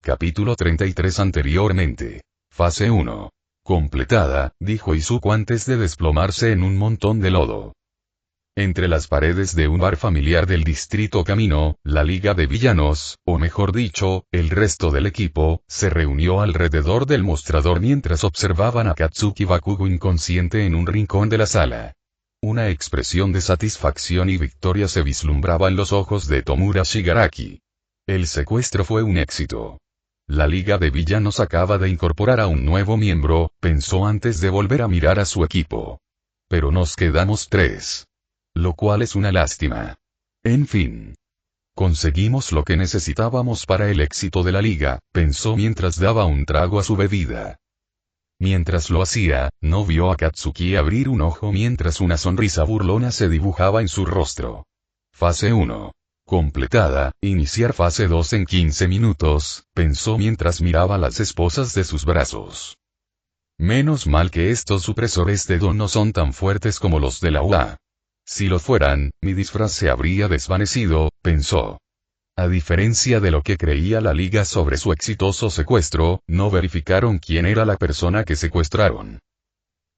Capítulo 33 anteriormente. Fase 1. Completada, dijo Izuku antes de desplomarse en un montón de lodo. Entre las paredes de un bar familiar del distrito Kamino, la Liga de Villanos, o mejor dicho, el resto del equipo, se reunió alrededor del mostrador mientras observaban a Katsuki Bakugo inconsciente en un rincón de la sala. Una expresión de satisfacción y victoria se vislumbraba en los ojos de Tomura Shigaraki. El secuestro fue un éxito. La Liga de Villanos acaba de incorporar a un nuevo miembro, pensó antes de volver a mirar a su equipo. Pero nos quedamos 3. Lo cual es una lástima. En fin. Conseguimos lo que necesitábamos para el éxito de la liga, pensó mientras daba un trago a su bebida. Mientras lo hacía, no vio a Katsuki abrir un ojo mientras una sonrisa burlona se dibujaba en su rostro. Fase 1. Completada, iniciar fase 2 en 15 minutos, pensó mientras miraba las esposas de sus brazos. Menos mal que estos supresores de Do no son tan fuertes como los de la UA. Si lo fueran, mi disfraz se habría desvanecido, pensó. A diferencia de lo que creía la liga sobre su exitoso secuestro, no verificaron quién era la persona que secuestraron.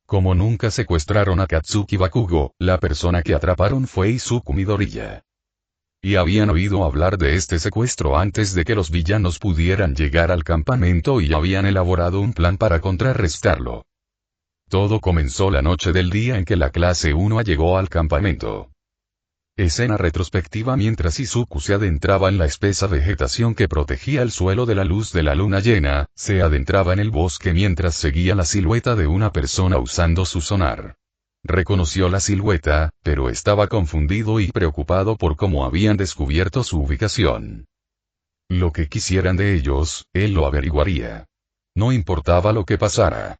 Como nunca secuestraron a Katsuki Bakugo, la persona que atraparon fue Izuku Midoriya. Y habían oído hablar de este secuestro antes de que los villanos pudieran llegar al campamento y habían elaborado un plan para contrarrestarlo. Todo comenzó la noche del día en que la clase 1 llegó al campamento. Escena retrospectiva mientras Izuku se adentraba en la espesa vegetación que protegía el suelo de la luz de la luna llena, se adentraba en el bosque mientras seguía la silueta de una persona usando su sonar. Reconoció la silueta, pero estaba confundido y preocupado por cómo habían descubierto su ubicación. Lo que quisieran de ellos, él lo averiguaría. No importaba lo que pasara.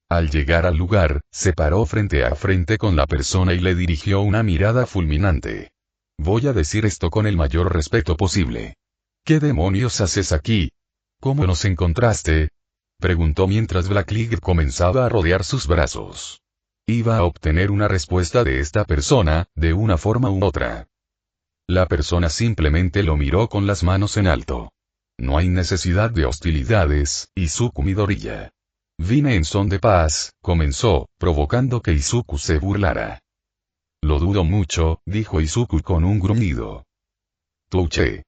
Al llegar al lugar, se paró frente a frente con la persona y le dirigió una mirada fulminante. Voy a decir esto con el mayor respeto posible. ¿Qué demonios haces aquí? ¿Cómo nos encontraste? Preguntó mientras Black League comenzaba a rodear sus brazos. Iba a obtener una respuesta de esta persona, de una forma u otra. La persona simplemente lo miró con las manos en alto. No hay necesidad de hostilidades, Izuku Midoriya. Vine en son de paz, comenzó, provocando que Izuku se burlara. Lo dudo mucho, dijo Izuku con un gruñido. Touché.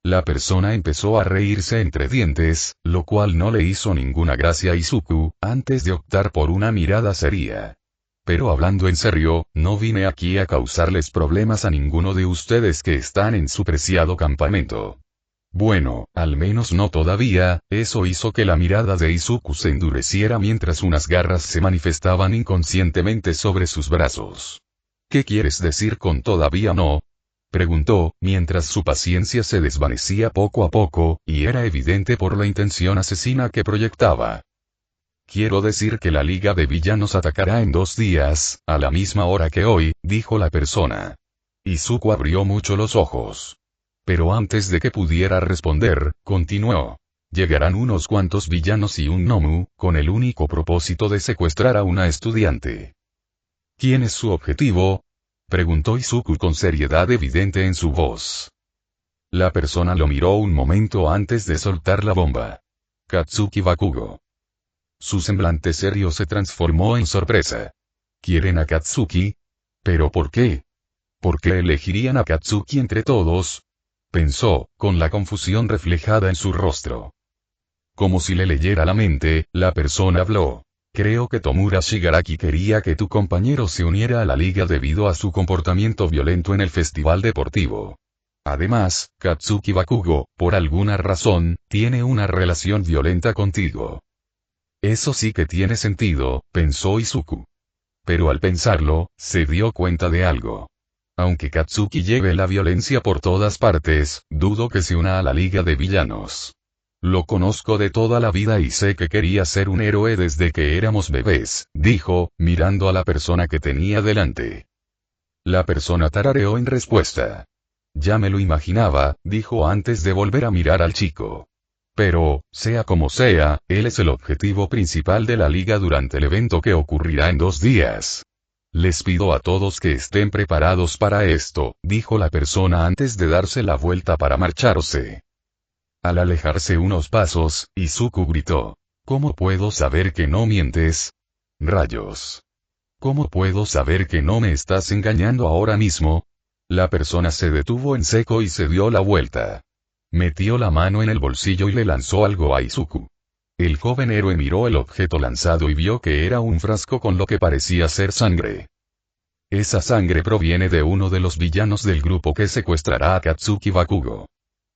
La persona empezó a reírse entre dientes, lo cual no le hizo ninguna gracia a Izuku, antes de optar por una mirada seria. Pero hablando en serio, no vine aquí a causarles problemas a ninguno de ustedes que están en su preciado campamento. Bueno, al menos no todavía. Eso hizo que la mirada de Izuku se endureciera mientras unas garras se manifestaban inconscientemente sobre sus brazos. ¿Qué quieres decir con todavía no? Preguntó, mientras su paciencia se desvanecía poco a poco, y era evidente por la intención asesina que proyectaba. Quiero decir que la Liga de Villanos atacará en 2 días, a la misma hora que hoy, dijo la persona. Izuku abrió mucho los ojos. Pero antes de que pudiera responder, continuó. Llegarán unos cuantos villanos y un Nomu, con el único propósito de secuestrar a una estudiante. ¿Quién es su objetivo? Preguntó Izuku con seriedad evidente en su voz. La persona lo miró un momento antes de soltar la bomba. Katsuki Bakugo. Su semblante serio se transformó en sorpresa. ¿Quieren a Katsuki? ¿Pero por qué? ¿Por qué elegirían a Katsuki entre todos? Pensó, con la confusión reflejada en su rostro. Como si le leyera la mente, la persona habló. Creo que Tomura Shigaraki quería que tu compañero se uniera a la liga debido a su comportamiento violento en el festival deportivo. Además, Katsuki Bakugo, por alguna razón, tiene una relación violenta contigo. Eso sí que tiene sentido, pensó Izuku. Pero al pensarlo, se dio cuenta de algo. Aunque Katsuki lleve la violencia por todas partes, dudo que se una a la Liga de Villanos. Lo conozco de toda la vida y sé que quería ser un héroe desde que éramos bebés, dijo, mirando a la persona que tenía delante. La persona tarareó en respuesta. Ya me lo imaginaba, dijo antes de volver a mirar al chico. Pero, sea como sea, él es el objetivo principal de la liga durante el evento que ocurrirá en 2 días. Les pido a todos que estén preparados para esto, dijo la persona antes de darse la vuelta para marcharse. Al alejarse unos pasos, Izuku gritó. ¿Cómo puedo saber que no mientes? Rayos. ¿Cómo puedo saber que no me estás engañando ahora mismo? La persona se detuvo en seco y se dio la vuelta. Metió la mano en el bolsillo y le lanzó algo a Izuku. El joven héroe miró el objeto lanzado y vio que era un frasco con lo que parecía ser sangre. Esa sangre proviene de uno de los villanos del grupo que secuestrará a Katsuki Bakugo.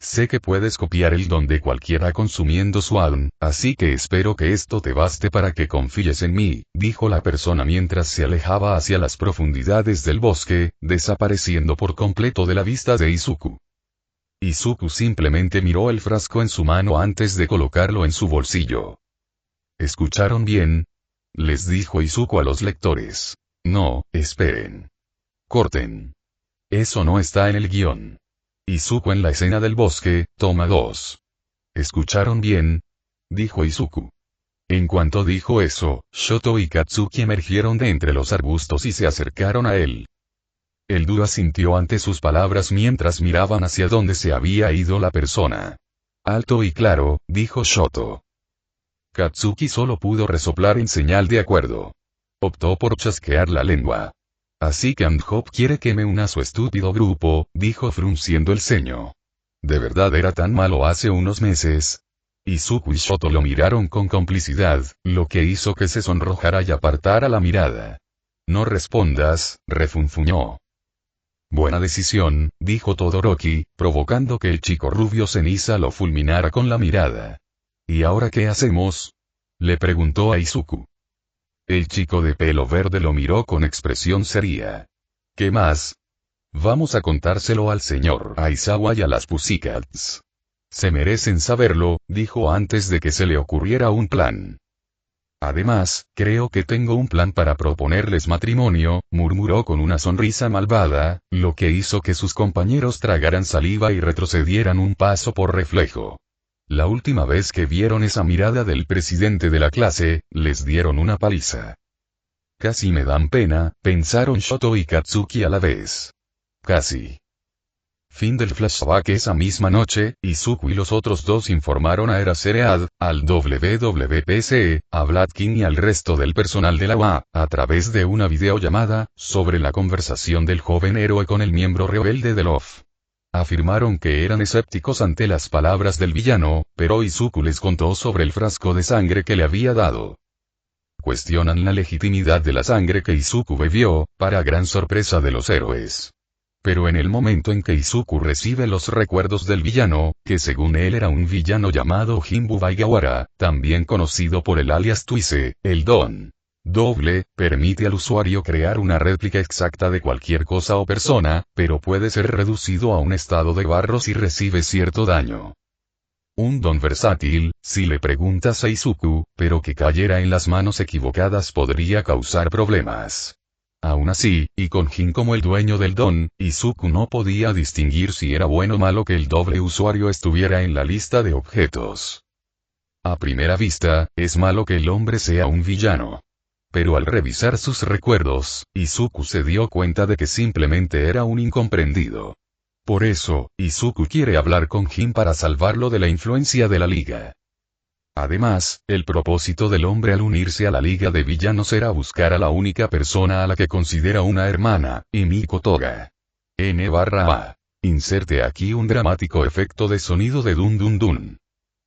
Sé que puedes copiar el don de cualquiera consumiendo su ADN, así que espero que esto te baste para que confíes en mí, dijo la persona mientras se alejaba hacia las profundidades del bosque, desapareciendo por completo de la vista de Izuku. Izuku simplemente miró el frasco en su mano antes de colocarlo en su bolsillo. ¿Escucharon bien? Les dijo Izuku a los lectores. No, esperen. Corten. Eso no está en el guión. Izuku en la escena del bosque, toma 2. ¿Escucharon bien? Dijo Izuku. En cuanto dijo eso, Shoto y Katsuki emergieron de entre los arbustos y se acercaron a él. El dúo asintió ante sus palabras mientras miraban hacia donde se había ido la persona. Alto y claro, dijo Shoto. Katsuki solo pudo resoplar en señal de acuerdo. Optó por chasquear la lengua. Así que Andhop quiere que me una a su estúpido grupo, dijo frunciendo el ceño. ¿De verdad era tan malo hace unos meses? Izuku y Shoto lo miraron con complicidad, lo que hizo que se sonrojara y apartara la mirada. No respondas, refunfuñó. Buena decisión, dijo Todoroki, provocando que el chico rubio ceniza lo fulminara con la mirada. ¿Y ahora qué hacemos? Le preguntó a Izuku. El chico de pelo verde lo miró con expresión seria. ¿Qué más? Vamos a contárselo al señor Aizawa y a las Pussycats. Se merecen saberlo, dijo antes de que se le ocurriera un plan. Además, creo que tengo un plan para proponerles matrimonio, murmuró con una sonrisa malvada, lo que hizo que sus compañeros tragaran saliva y retrocedieran un paso por reflejo. La última vez que vieron esa mirada del presidente de la clase, les dieron una paliza. Casi me dan pena, pensaron Shoto y Katsuki a la vez. Casi. Fin del flashback. Esa misma noche, Izuku y los otros dos informaron a Eraserhead, al WWPC, a Black-King y al resto del personal de la UA, a través de una videollamada, sobre la conversación del joven héroe con el miembro rebelde de Luffy. Afirmaron que eran escépticos ante las palabras del villano, pero Izuku les contó sobre el frasco de sangre que le había dado. Cuestionan la legitimidad de la sangre que Izuku bebió, para gran sorpresa de los héroes. Pero en el momento en que Izuku recibe los recuerdos del villano, que según él era un villano llamado Jimbu Baigawara, también conocido por el alias Twice, el don doble, permite al usuario crear una réplica exacta de cualquier cosa o persona, pero puede ser reducido a un estado de barro si recibe cierto daño. Un don versátil, si le preguntas a Izuku, pero que cayera en las manos equivocadas podría causar problemas. Aún así, y con Jin como el dueño del don, Izuku no podía distinguir si era bueno o malo que el doble usuario estuviera en la lista de objetos. A primera vista, es malo que el hombre sea un villano. Pero al revisar sus recuerdos, Izuku se dio cuenta de que simplemente era un incomprendido. Por eso, Izuku quiere hablar con Jin para salvarlo de la influencia de la Liga. Además, el propósito del hombre al unirse a la Liga de Villanos era buscar a la única persona a la que considera una hermana, Himiko Toga. N/A. Inserte aquí un dramático efecto de sonido de dun dun dun.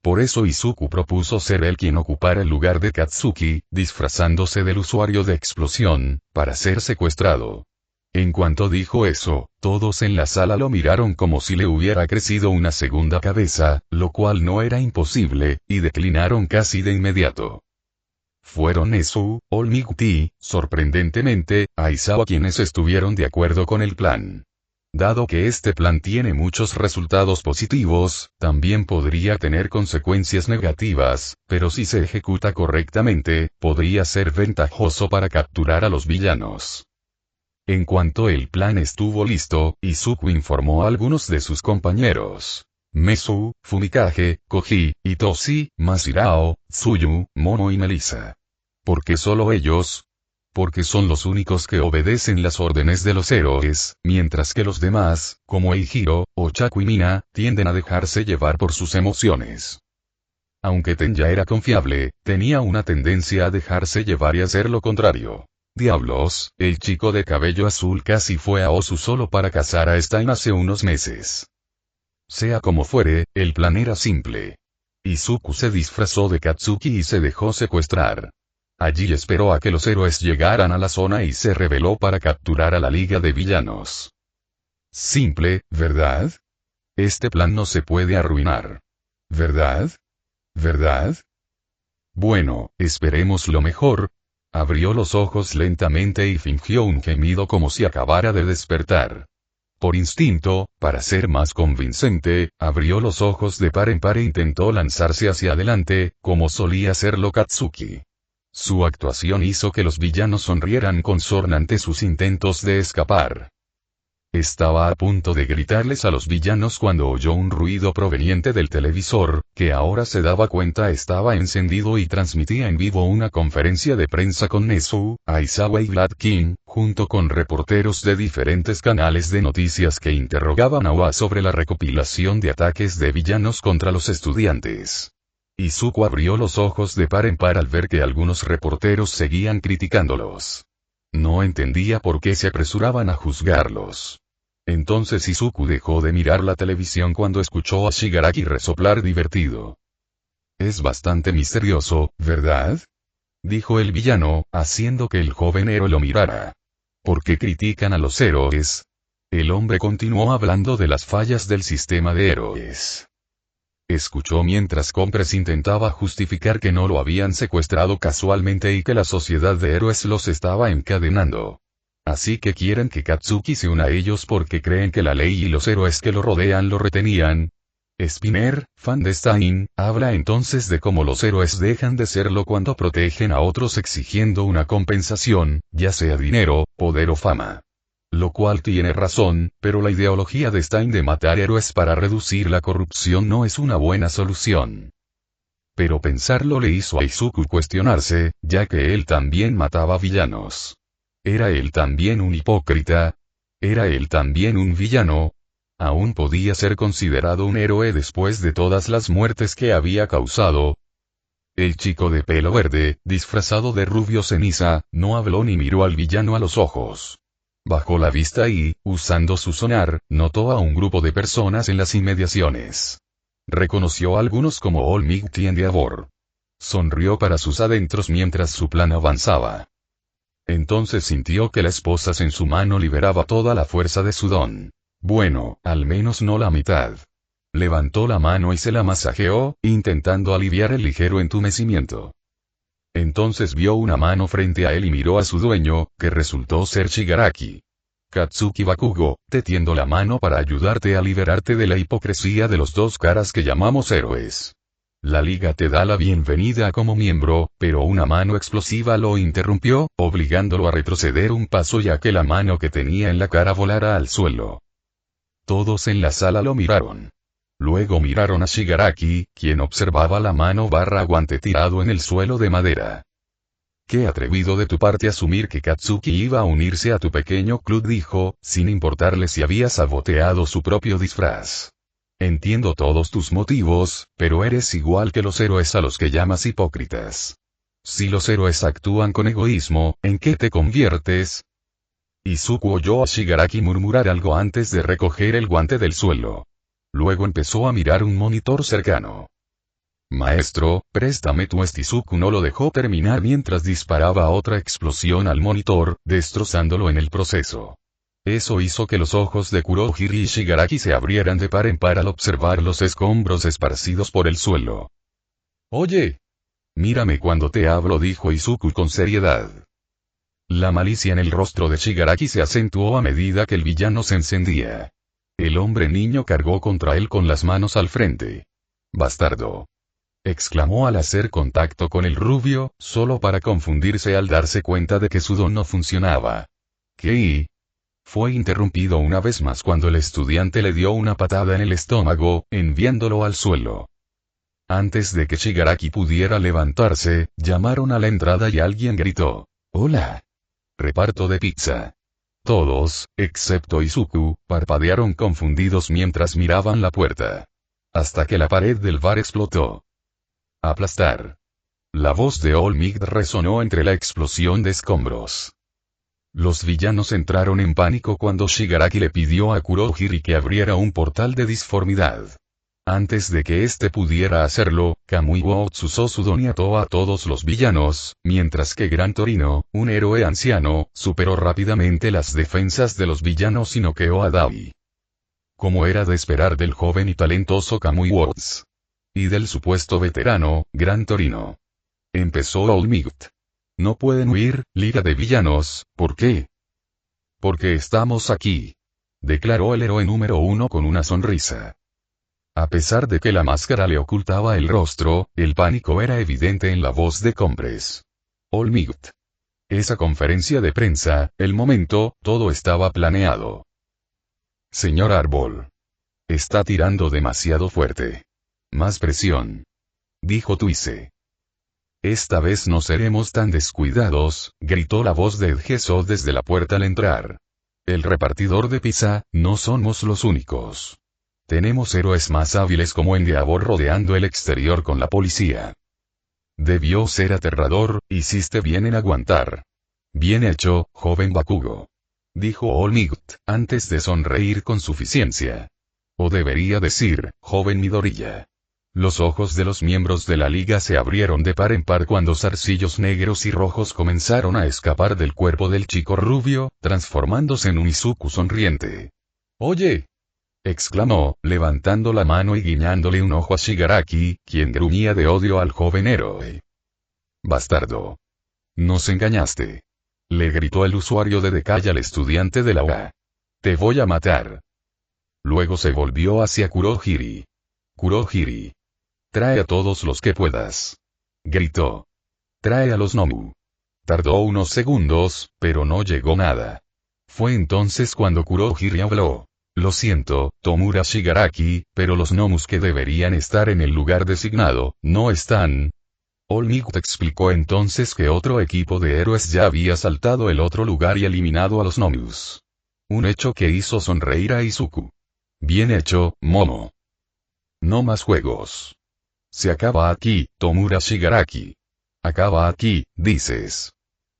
Por eso Izuku propuso ser él quien ocupara el lugar de Katsuki, disfrazándose del usuario de explosión, para ser secuestrado. En cuanto dijo eso, todos en la sala lo miraron como si le hubiera crecido una segunda cabeza, lo cual no era imposible, y declinaron casi de inmediato. Fueron Nezu, Olmiguti, sorprendentemente, Aizawa quienes estuvieron de acuerdo con el plan. Dado que este plan tiene muchos resultados positivos, también podría tener consecuencias negativas, pero si se ejecuta correctamente, podría ser ventajoso para capturar a los villanos. En cuanto el plan estuvo listo, Izuku informó a algunos de sus compañeros. Mesu, Fumikage, Koji, Itoshi, Masirao, Tsuyu, Momo y Melissa. ¿Por qué solo ellos? porque son los únicos que obedecen las órdenes de los héroes, mientras que los demás, como Eijiro, o Chaku y Mina, tienden a dejarse llevar por sus emociones. Aunque Tenya era confiable, tenía una tendencia a dejarse llevar y hacer lo contrario. Diablos, el chico de cabello azul casi fue a Osu solo para cazar a Stein hace unos meses. Sea como fuere, el plan era simple. Izuku se disfrazó de Katsuki y se dejó secuestrar. Allí esperó a que los héroes llegaran a la zona y se rebeló para capturar a la Liga de Villanos. Simple, ¿verdad? Este plan no se puede arruinar. ¿Verdad? ¿Verdad? Bueno, esperemos lo mejor. Abrió los ojos lentamente y fingió un gemido como si acabara de despertar. Por instinto, para ser más convincente, abrió los ojos de par en par e intentó lanzarse hacia adelante, como solía hacerlo Katsuki. Su actuación hizo que los villanos sonrieran con sorna ante sus intentos de escapar. Estaba a punto de gritarles a los villanos cuando oyó un ruido proveniente del televisor, que ahora se daba cuenta estaba encendido y transmitía en vivo una conferencia de prensa con Nezu, Aizawa y Blood King, junto con reporteros de diferentes canales de noticias que interrogaban a Oa sobre la recopilación de ataques de villanos contra los estudiantes. Izuku abrió los ojos de par en par al ver que algunos reporteros seguían criticándolos. No entendía por qué se apresuraban a juzgarlos. Entonces Izuku dejó de mirar la televisión cuando escuchó a Shigaraki resoplar divertido. Es bastante misterioso, ¿verdad? Dijo el villano, haciendo que el joven héroe lo mirara. ¿Por qué critican a los héroes? El hombre continuó hablando de las fallas del sistema de héroes. Escuchó mientras Compress intentaba justificar que no lo habían secuestrado casualmente y que la sociedad de héroes los estaba encadenando. Así que quieren que Katsuki se una a ellos porque creen que la ley y los héroes que lo rodean lo retenían. Spinner, fan de Stein, habla entonces de cómo los héroes dejan de serlo cuando protegen a otros exigiendo una compensación, ya sea dinero, poder o fama. Lo cual tiene razón, pero la ideología de Stein de matar héroes para reducir la corrupción no es una buena solución. Pero pensarlo le hizo a Izuku cuestionarse, ya que él también mataba villanos. ¿Era él también un hipócrita? ¿Era él también un villano? ¿Aún podía ser considerado un héroe después de todas las muertes que había causado? El chico de pelo verde, disfrazado de rubio ceniza, no habló ni miró al villano a los ojos. Bajó la vista y, usando su sonar, notó a un grupo de personas en las inmediaciones. Reconoció a algunos como Olmigt y Endeavor. Sonrió para sus adentros mientras su plan avanzaba. Entonces sintió que la esposa en su mano liberaba toda la fuerza de su don. Bueno, al menos no la mitad. Levantó la mano y se la masajeó, intentando aliviar el ligero entumecimiento. Entonces vio una mano frente a él y miró a su dueño, que resultó ser Shigaraki. Katsuki Bakugo, te tiendo la mano para ayudarte a liberarte de la hipocresía de los dos caras que llamamos héroes. La liga te da la bienvenida como miembro, pero una mano explosiva lo interrumpió, obligándolo a retroceder un paso ya que la mano que tenía en la cara volara al suelo. Todos en la sala lo miraron. Luego miraron a Shigaraki, quien observaba la mano barra guante tirado en el suelo de madera. Qué atrevido de tu parte asumir que Katsuki iba a unirse a tu pequeño club, dijo, sin importarle si había saboteado su propio disfraz. Entiendo todos tus motivos, pero eres igual que los héroes a los que llamas hipócritas. Si los héroes actúan con egoísmo, ¿en qué te conviertes? Izuku oyó a Shigaraki murmurar algo antes de recoger el guante del suelo. Luego empezó a mirar un monitor cercano. Maestro, préstame tu Izuku no lo dejó terminar mientras disparaba otra explosión al monitor, destrozándolo en el proceso. Eso hizo que los ojos de Kurohiri y Shigaraki se abrieran de par en par al observar los escombros esparcidos por el suelo. Oye. Mírame cuando te hablo, dijo Izuku con seriedad. La malicia en el rostro de Shigaraki se acentuó a medida que el villano se encendía. El hombre niño cargó contra él con las manos al frente. Bastardo. Exclamó al hacer contacto con el rubio, solo para confundirse al darse cuenta de que su don no funcionaba. ¿Qué? Fue interrumpido una vez más cuando el estudiante le dio una patada en el estómago, enviándolo al suelo. Antes de que Shigaraki pudiera levantarse, llamaron a la entrada y alguien gritó: «¡Hola!». Reparto de pizza. Todos, excepto Izuku, parpadearon confundidos mientras miraban la puerta. Hasta que la pared del bar explotó. Aplastar. La voz de All Might resonó entre la explosión de escombros. Los villanos entraron en pánico cuando Shigaraki le pidió a Kurohiri que abriera un portal de disformidad. Antes de que éste pudiera hacerlo, Kamui Woods usó su don y ató a todos los villanos, mientras que Gran Torino, un héroe anciano, superó rápidamente las defensas de los villanos y noqueó a Dabi. Como era de esperar del joven y talentoso Kamui Woods. Y del supuesto veterano, Gran Torino. Empezó All Might. No pueden huir, Liga de Villanos, ¿por qué? Porque estamos aquí. Declaró el héroe número 1 con una sonrisa. A pesar de que la máscara le ocultaba el rostro, el pánico era evidente en la voz de Compres. All Might. Esa conferencia de prensa, el momento, todo estaba planeado. Señor Árbol. Está tirando demasiado fuerte. Más presión. Dijo Twice. Esta vez no seremos tan descuidados, gritó la voz de Edgeso desde la puerta al entrar. El repartidor de pizza, no somos los únicos. Tenemos héroes más hábiles como Endeavor rodeando el exterior con la policía. Debió ser aterrador, hiciste bien en aguantar. Bien hecho, joven Bakugo. Dijo All Might, antes de sonreír con suficiencia. O debería decir, joven Midoriya. Los ojos de los miembros de la liga se abrieron de par en par cuando zarcillos negros y rojos comenzaron a escapar del cuerpo del chico rubio, transformándose en un Izuku sonriente. ¡Oye! Exclamó, levantando la mano y guiñándole un ojo a Shigaraki, quien gruñía de odio al joven héroe. Bastardo. Nos engañaste. Le gritó el usuario de Decay al estudiante de la UA. Te voy a matar. Luego se volvió hacia Kurohiri. Kurohiri. Trae a todos los que puedas. Gritó. Trae a los Nomu. Tardó unos segundos, pero no llegó nada. Fue entonces cuando Kurohiri habló. Lo siento, Tomura Shigaraki, pero los Nomus que deberían estar en el lugar designado, no están. All Might explicó entonces que otro equipo de héroes ya había saltado el otro lugar y eliminado a los Nomus. Un hecho que hizo sonreír a Izuku. Bien hecho, Momo. No más juegos. Se acaba aquí, Tomura Shigaraki. Acaba aquí, dices.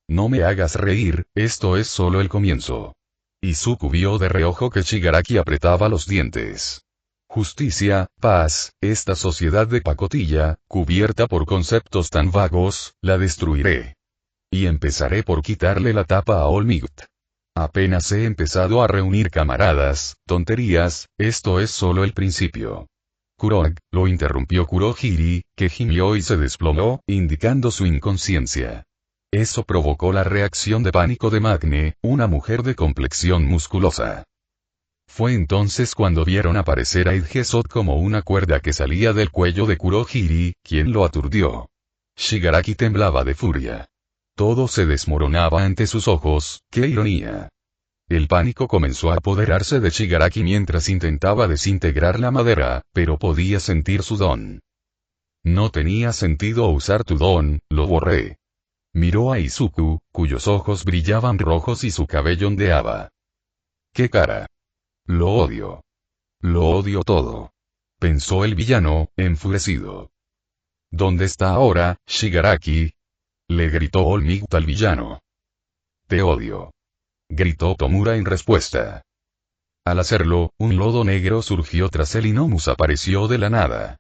No me hagas reír, esto es solo el comienzo. Izuku vio de reojo que Shigaraki apretaba los dientes. Justicia, paz, esta sociedad de pacotilla, cubierta por conceptos tan vagos, la destruiré. Y empezaré por quitarle la tapa a All Might. Apenas he empezado a reunir camaradas, tonterías, esto es solo el principio. Kurog, lo interrumpió Kurohiri, que gimió y se desplomó, indicando su inconsciencia. Eso provocó la reacción de pánico de Magne, una mujer de complexión musculosa. Fue entonces cuando vieron aparecer a Idgesot como una cuerda que salía del cuello de Kurohiri, quien lo aturdió. Shigaraki temblaba de furia. Todo se desmoronaba ante sus ojos, ¡qué ironía! El pánico comenzó a apoderarse de Shigaraki mientras intentaba desintegrar la madera, pero podía sentir su don. No tenía sentido usar tu don, lo borré. Miró a Izuku, cuyos ojos brillaban rojos y su cabello ondeaba. ¡Qué cara! Lo odio. Lo odio todo. Pensó el villano, enfurecido. ¿Dónde está ahora, Shigaraki? Le gritó All Might al villano. Te odio. Gritó Tomura en respuesta. Al hacerlo, un lodo negro surgió tras él y Nomus apareció de la nada.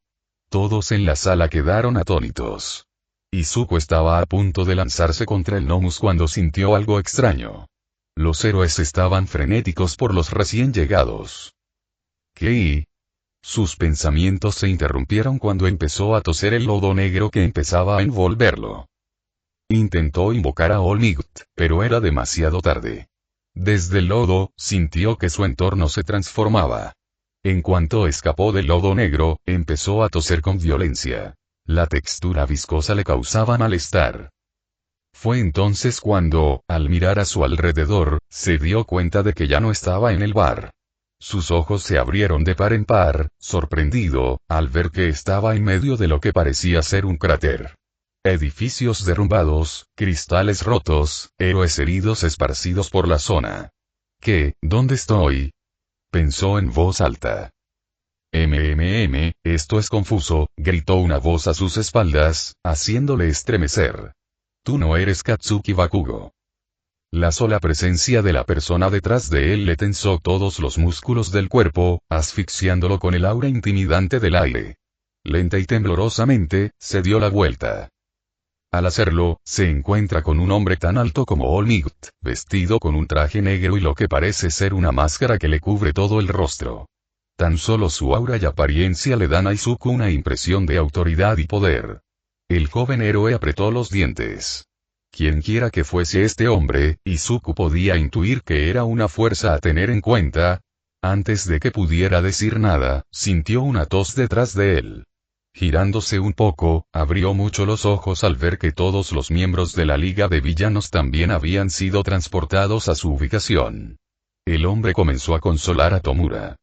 Todos en la sala quedaron atónitos. Izuku estaba a punto de lanzarse contra el Nomus cuando sintió algo extraño. Los héroes estaban frenéticos por los recién llegados. ¿Qué? Sus pensamientos se interrumpieron cuando empezó a toser el lodo negro que empezaba a envolverlo. Intentó invocar a All Might, pero era demasiado tarde. Desde el lodo, sintió que su entorno se transformaba. En cuanto escapó del lodo negro, empezó a toser con violencia. La textura viscosa le causaba malestar. Fue entonces cuando, al mirar a su alrededor, se dio cuenta de que ya no estaba en el bar. Sus ojos se abrieron de par en par, sorprendido, al ver que estaba en medio de lo que parecía ser un cráter. Edificios derrumbados, cristales rotos, héroes heridos esparcidos por la zona. ¿Dónde estoy? Pensó en voz alta. Esto es confuso, gritó una voz a sus espaldas, haciéndole estremecer. Tú no eres Katsuki Bakugo. La sola presencia de la persona detrás de él le tensó todos los músculos del cuerpo, asfixiándolo con el aura intimidante del aire. Lenta y temblorosamente, se dio la vuelta. Al hacerlo, se encuentra con un hombre tan alto como All Might, vestido con un traje negro y lo que parece ser una máscara que le cubre todo el rostro. Tan solo su aura y apariencia le dan a Izuku una impresión de autoridad y poder. El joven héroe apretó los dientes. Quienquiera que fuese este hombre, Izuku podía intuir que era una fuerza a tener en cuenta. Antes de que pudiera decir nada, sintió una tos detrás de él. Girándose un poco, abrió mucho los ojos al ver que todos los miembros de la Liga de Villanos también habían sido transportados a su ubicación. El hombre comenzó a consolar a Tomura.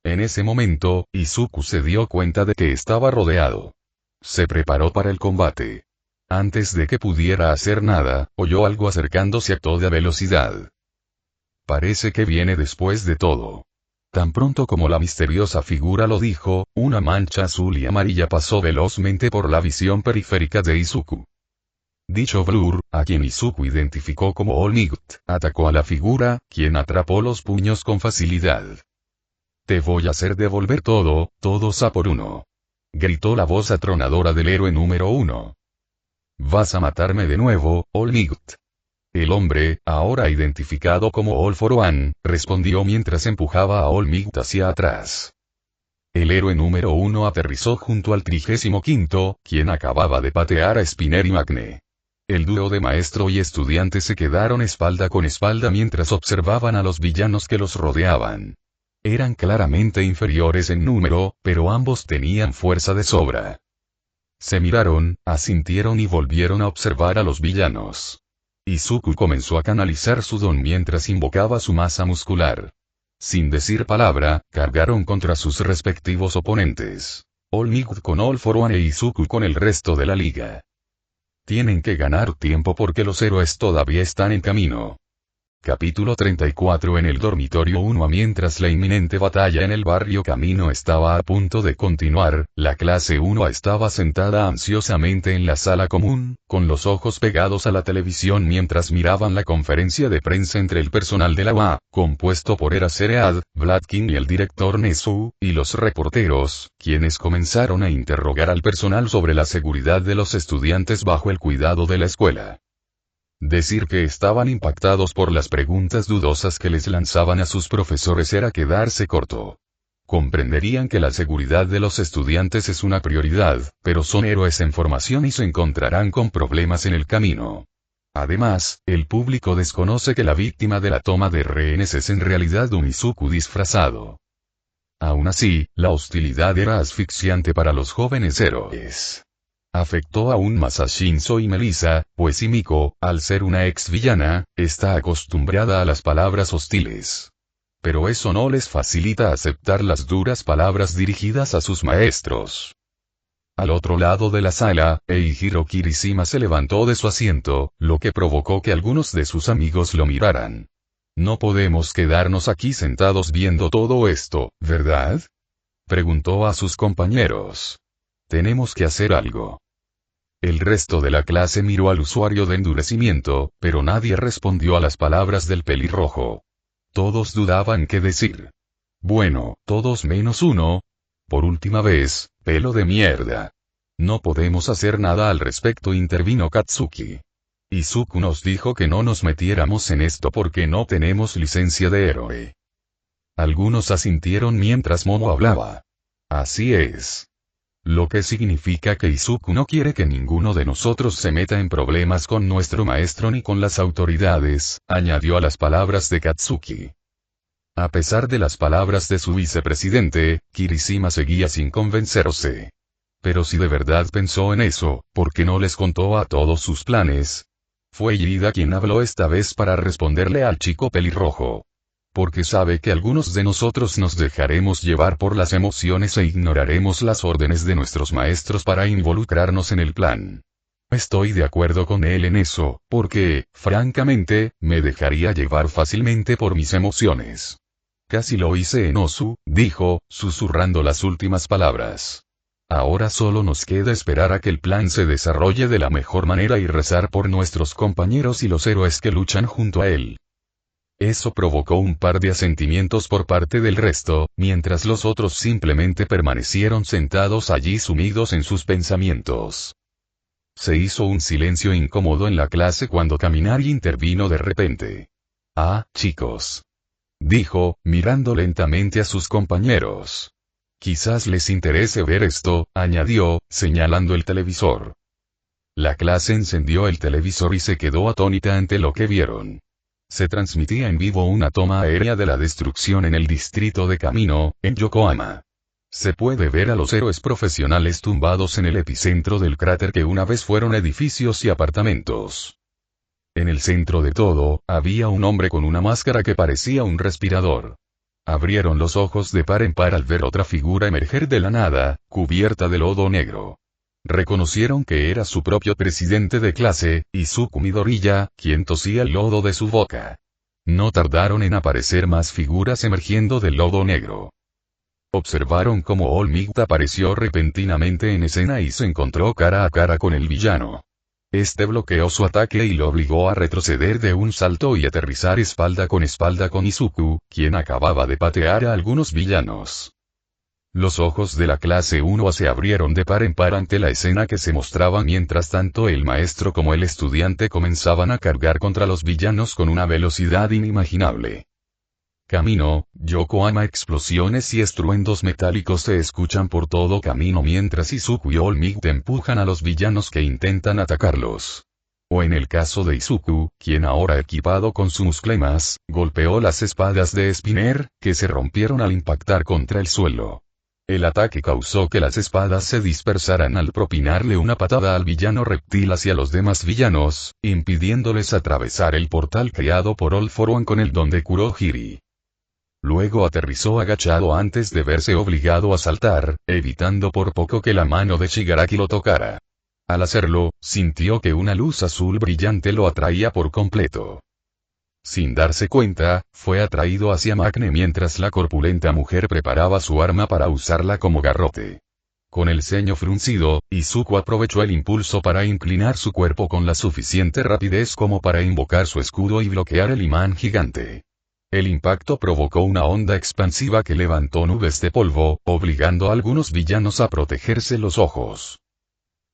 En ese momento, Izuku se dio cuenta de que estaba rodeado. Se preparó para el combate. Antes de que pudiera hacer nada, oyó algo acercándose a toda velocidad. Parece que viene después de todo. Tan pronto como la misteriosa figura lo dijo, una mancha azul y amarilla pasó velozmente por la visión periférica de Izuku. Dicho blur, a quien Izuku identificó como All Might, atacó a la figura, quien atrapó los puños con facilidad. Te voy a hacer devolver todo, todos a por uno. Gritó la voz atronadora del héroe número 1. ¿Vas a matarme de nuevo, All Might? El hombre, ahora identificado como All for One, respondió mientras empujaba a All Might hacia atrás. El héroe número 1 aterrizó junto al 35º, quien acababa de patear a Spinner y Magne. El dúo de maestro y estudiante se quedaron espalda con espalda mientras observaban a los villanos que los rodeaban. Eran claramente inferiores en número, pero ambos tenían fuerza de sobra. Se miraron, asintieron y volvieron a observar a los villanos. Izuku comenzó a canalizar su don mientras invocaba su masa muscular. Sin decir palabra, cargaron contra sus respectivos oponentes. All Might con All for One e Izuku con el resto de la liga. Tienen que ganar tiempo porque los héroes todavía están en camino. Capítulo 34 En el dormitorio 1 Mientras la inminente batalla en el barrio Camino estaba a punto de continuar, la clase 1 estaba sentada ansiosamente en la sala común, con los ojos pegados a la televisión mientras miraban la conferencia de prensa entre el personal de la UA, compuesto por Eraserhead, Vladkin y el director Nezu, y los reporteros, quienes comenzaron a interrogar al personal sobre la seguridad de los estudiantes bajo el cuidado de la escuela. Decir que estaban impactados por las preguntas dudosas que les lanzaban a sus profesores era quedarse corto. Comprenderían que la seguridad de los estudiantes es una prioridad, pero son héroes en formación y se encontrarán con problemas en el camino. Además, el público desconoce que la víctima de la toma de rehenes es en realidad un Izuku disfrazado. Aún así, la hostilidad era asfixiante para los jóvenes héroes. Afectó aún más a Shinzo y Melissa, pues Himiko, al ser una ex villana, está acostumbrada a las palabras hostiles. Pero eso no les facilita aceptar las duras palabras dirigidas a sus maestros. Al otro lado de la sala, Eihiro Kirishima se levantó de su asiento, lo que provocó que algunos de sus amigos lo miraran. No podemos quedarnos aquí sentados viendo todo esto, ¿verdad? Preguntó a sus compañeros. Tenemos que hacer algo. El resto de la clase miró al usuario de endurecimiento, pero nadie respondió a las palabras del pelirrojo. Todos dudaban qué decir. Bueno, todos menos uno. Por última vez, pelo de mierda. No podemos hacer nada al respecto, intervino Katsuki. Izuku nos dijo que no nos metiéramos en esto porque no tenemos licencia de héroe. Algunos asintieron mientras Momo hablaba. Así es. Lo que significa que Izuku no quiere que ninguno de nosotros se meta en problemas con nuestro maestro ni con las autoridades, añadió a las palabras de Katsuki. A pesar de las palabras de su vicepresidente, Kirishima seguía sin convencerse. Pero si de verdad pensó en eso, ¿por qué no les contó a todos sus planes? Fue Yida quien habló esta vez para responderle al chico pelirrojo. Porque sabe que algunos de nosotros nos dejaremos llevar por las emociones e ignoraremos las órdenes de nuestros maestros para involucrarnos en el plan. Estoy de acuerdo con él en eso, porque, francamente, me dejaría llevar fácilmente por mis emociones. Casi lo hice en Osu, dijo, susurrando las últimas palabras. Ahora solo nos queda esperar a que el plan se desarrolle de la mejor manera y rezar por nuestros compañeros y los héroes que luchan junto a él. Eso provocó un par de asentimientos por parte del resto, mientras los otros simplemente permanecieron sentados allí sumidos en sus pensamientos. Se hizo un silencio incómodo en la clase cuando Kaminari intervino de repente. Ah, chicos. Dijo, mirando lentamente a sus compañeros. Quizás les interese ver esto, añadió, señalando el televisor. La clase encendió el televisor y se quedó atónita ante lo que vieron. Se transmitía en vivo una toma aérea de la destrucción en el distrito de Kamino, en Yokohama. Se puede ver a los héroes profesionales tumbados en el epicentro del cráter que una vez fueron edificios y apartamentos. En el centro de todo, había un hombre con una máscara que parecía un respirador. Abrieron los ojos de par en par al ver otra figura emerger de la nada, cubierta de lodo negro. Reconocieron que era su propio presidente de clase, Izuku Midoriya, quien tosía el lodo de su boca. No tardaron en aparecer más figuras emergiendo del lodo negro. Observaron cómo All Might apareció repentinamente en escena y se encontró cara a cara con el villano. Este bloqueó su ataque y lo obligó a retroceder de un salto y aterrizar espalda con Izuku, quien acababa de patear a algunos villanos. Los ojos de la clase 1 se abrieron de par en par ante la escena que se mostraba mientras tanto el maestro como el estudiante comenzaban a cargar contra los villanos con una velocidad inimaginable. Camino, Yokohama. Explosiones y estruendos metálicos se escuchan por todo Camino mientras Izuku y All Might empujan a los villanos que intentan atacarlos. O en el caso de Izuku, quien ahora equipado con sus musclemas, golpeó las espadas de Spinner, que se rompieron al impactar contra el suelo. El ataque causó que las espadas se dispersaran al propinarle una patada al villano reptil hacia los demás villanos, impidiéndoles atravesar el portal creado por All For One con el don de Kurohiri. Luego aterrizó agachado antes de verse obligado a saltar, evitando por poco que la mano de Shigaraki lo tocara. Al hacerlo, sintió que una luz azul brillante lo atraía por completo. Sin darse cuenta, fue atraído hacia Makne mientras la corpulenta mujer preparaba su arma para usarla como garrote. Con el ceño fruncido, Izuku aprovechó el impulso para inclinar su cuerpo con la suficiente rapidez como para invocar su escudo y bloquear el imán gigante. El impacto provocó una onda expansiva que levantó nubes de polvo, obligando a algunos villanos a protegerse los ojos.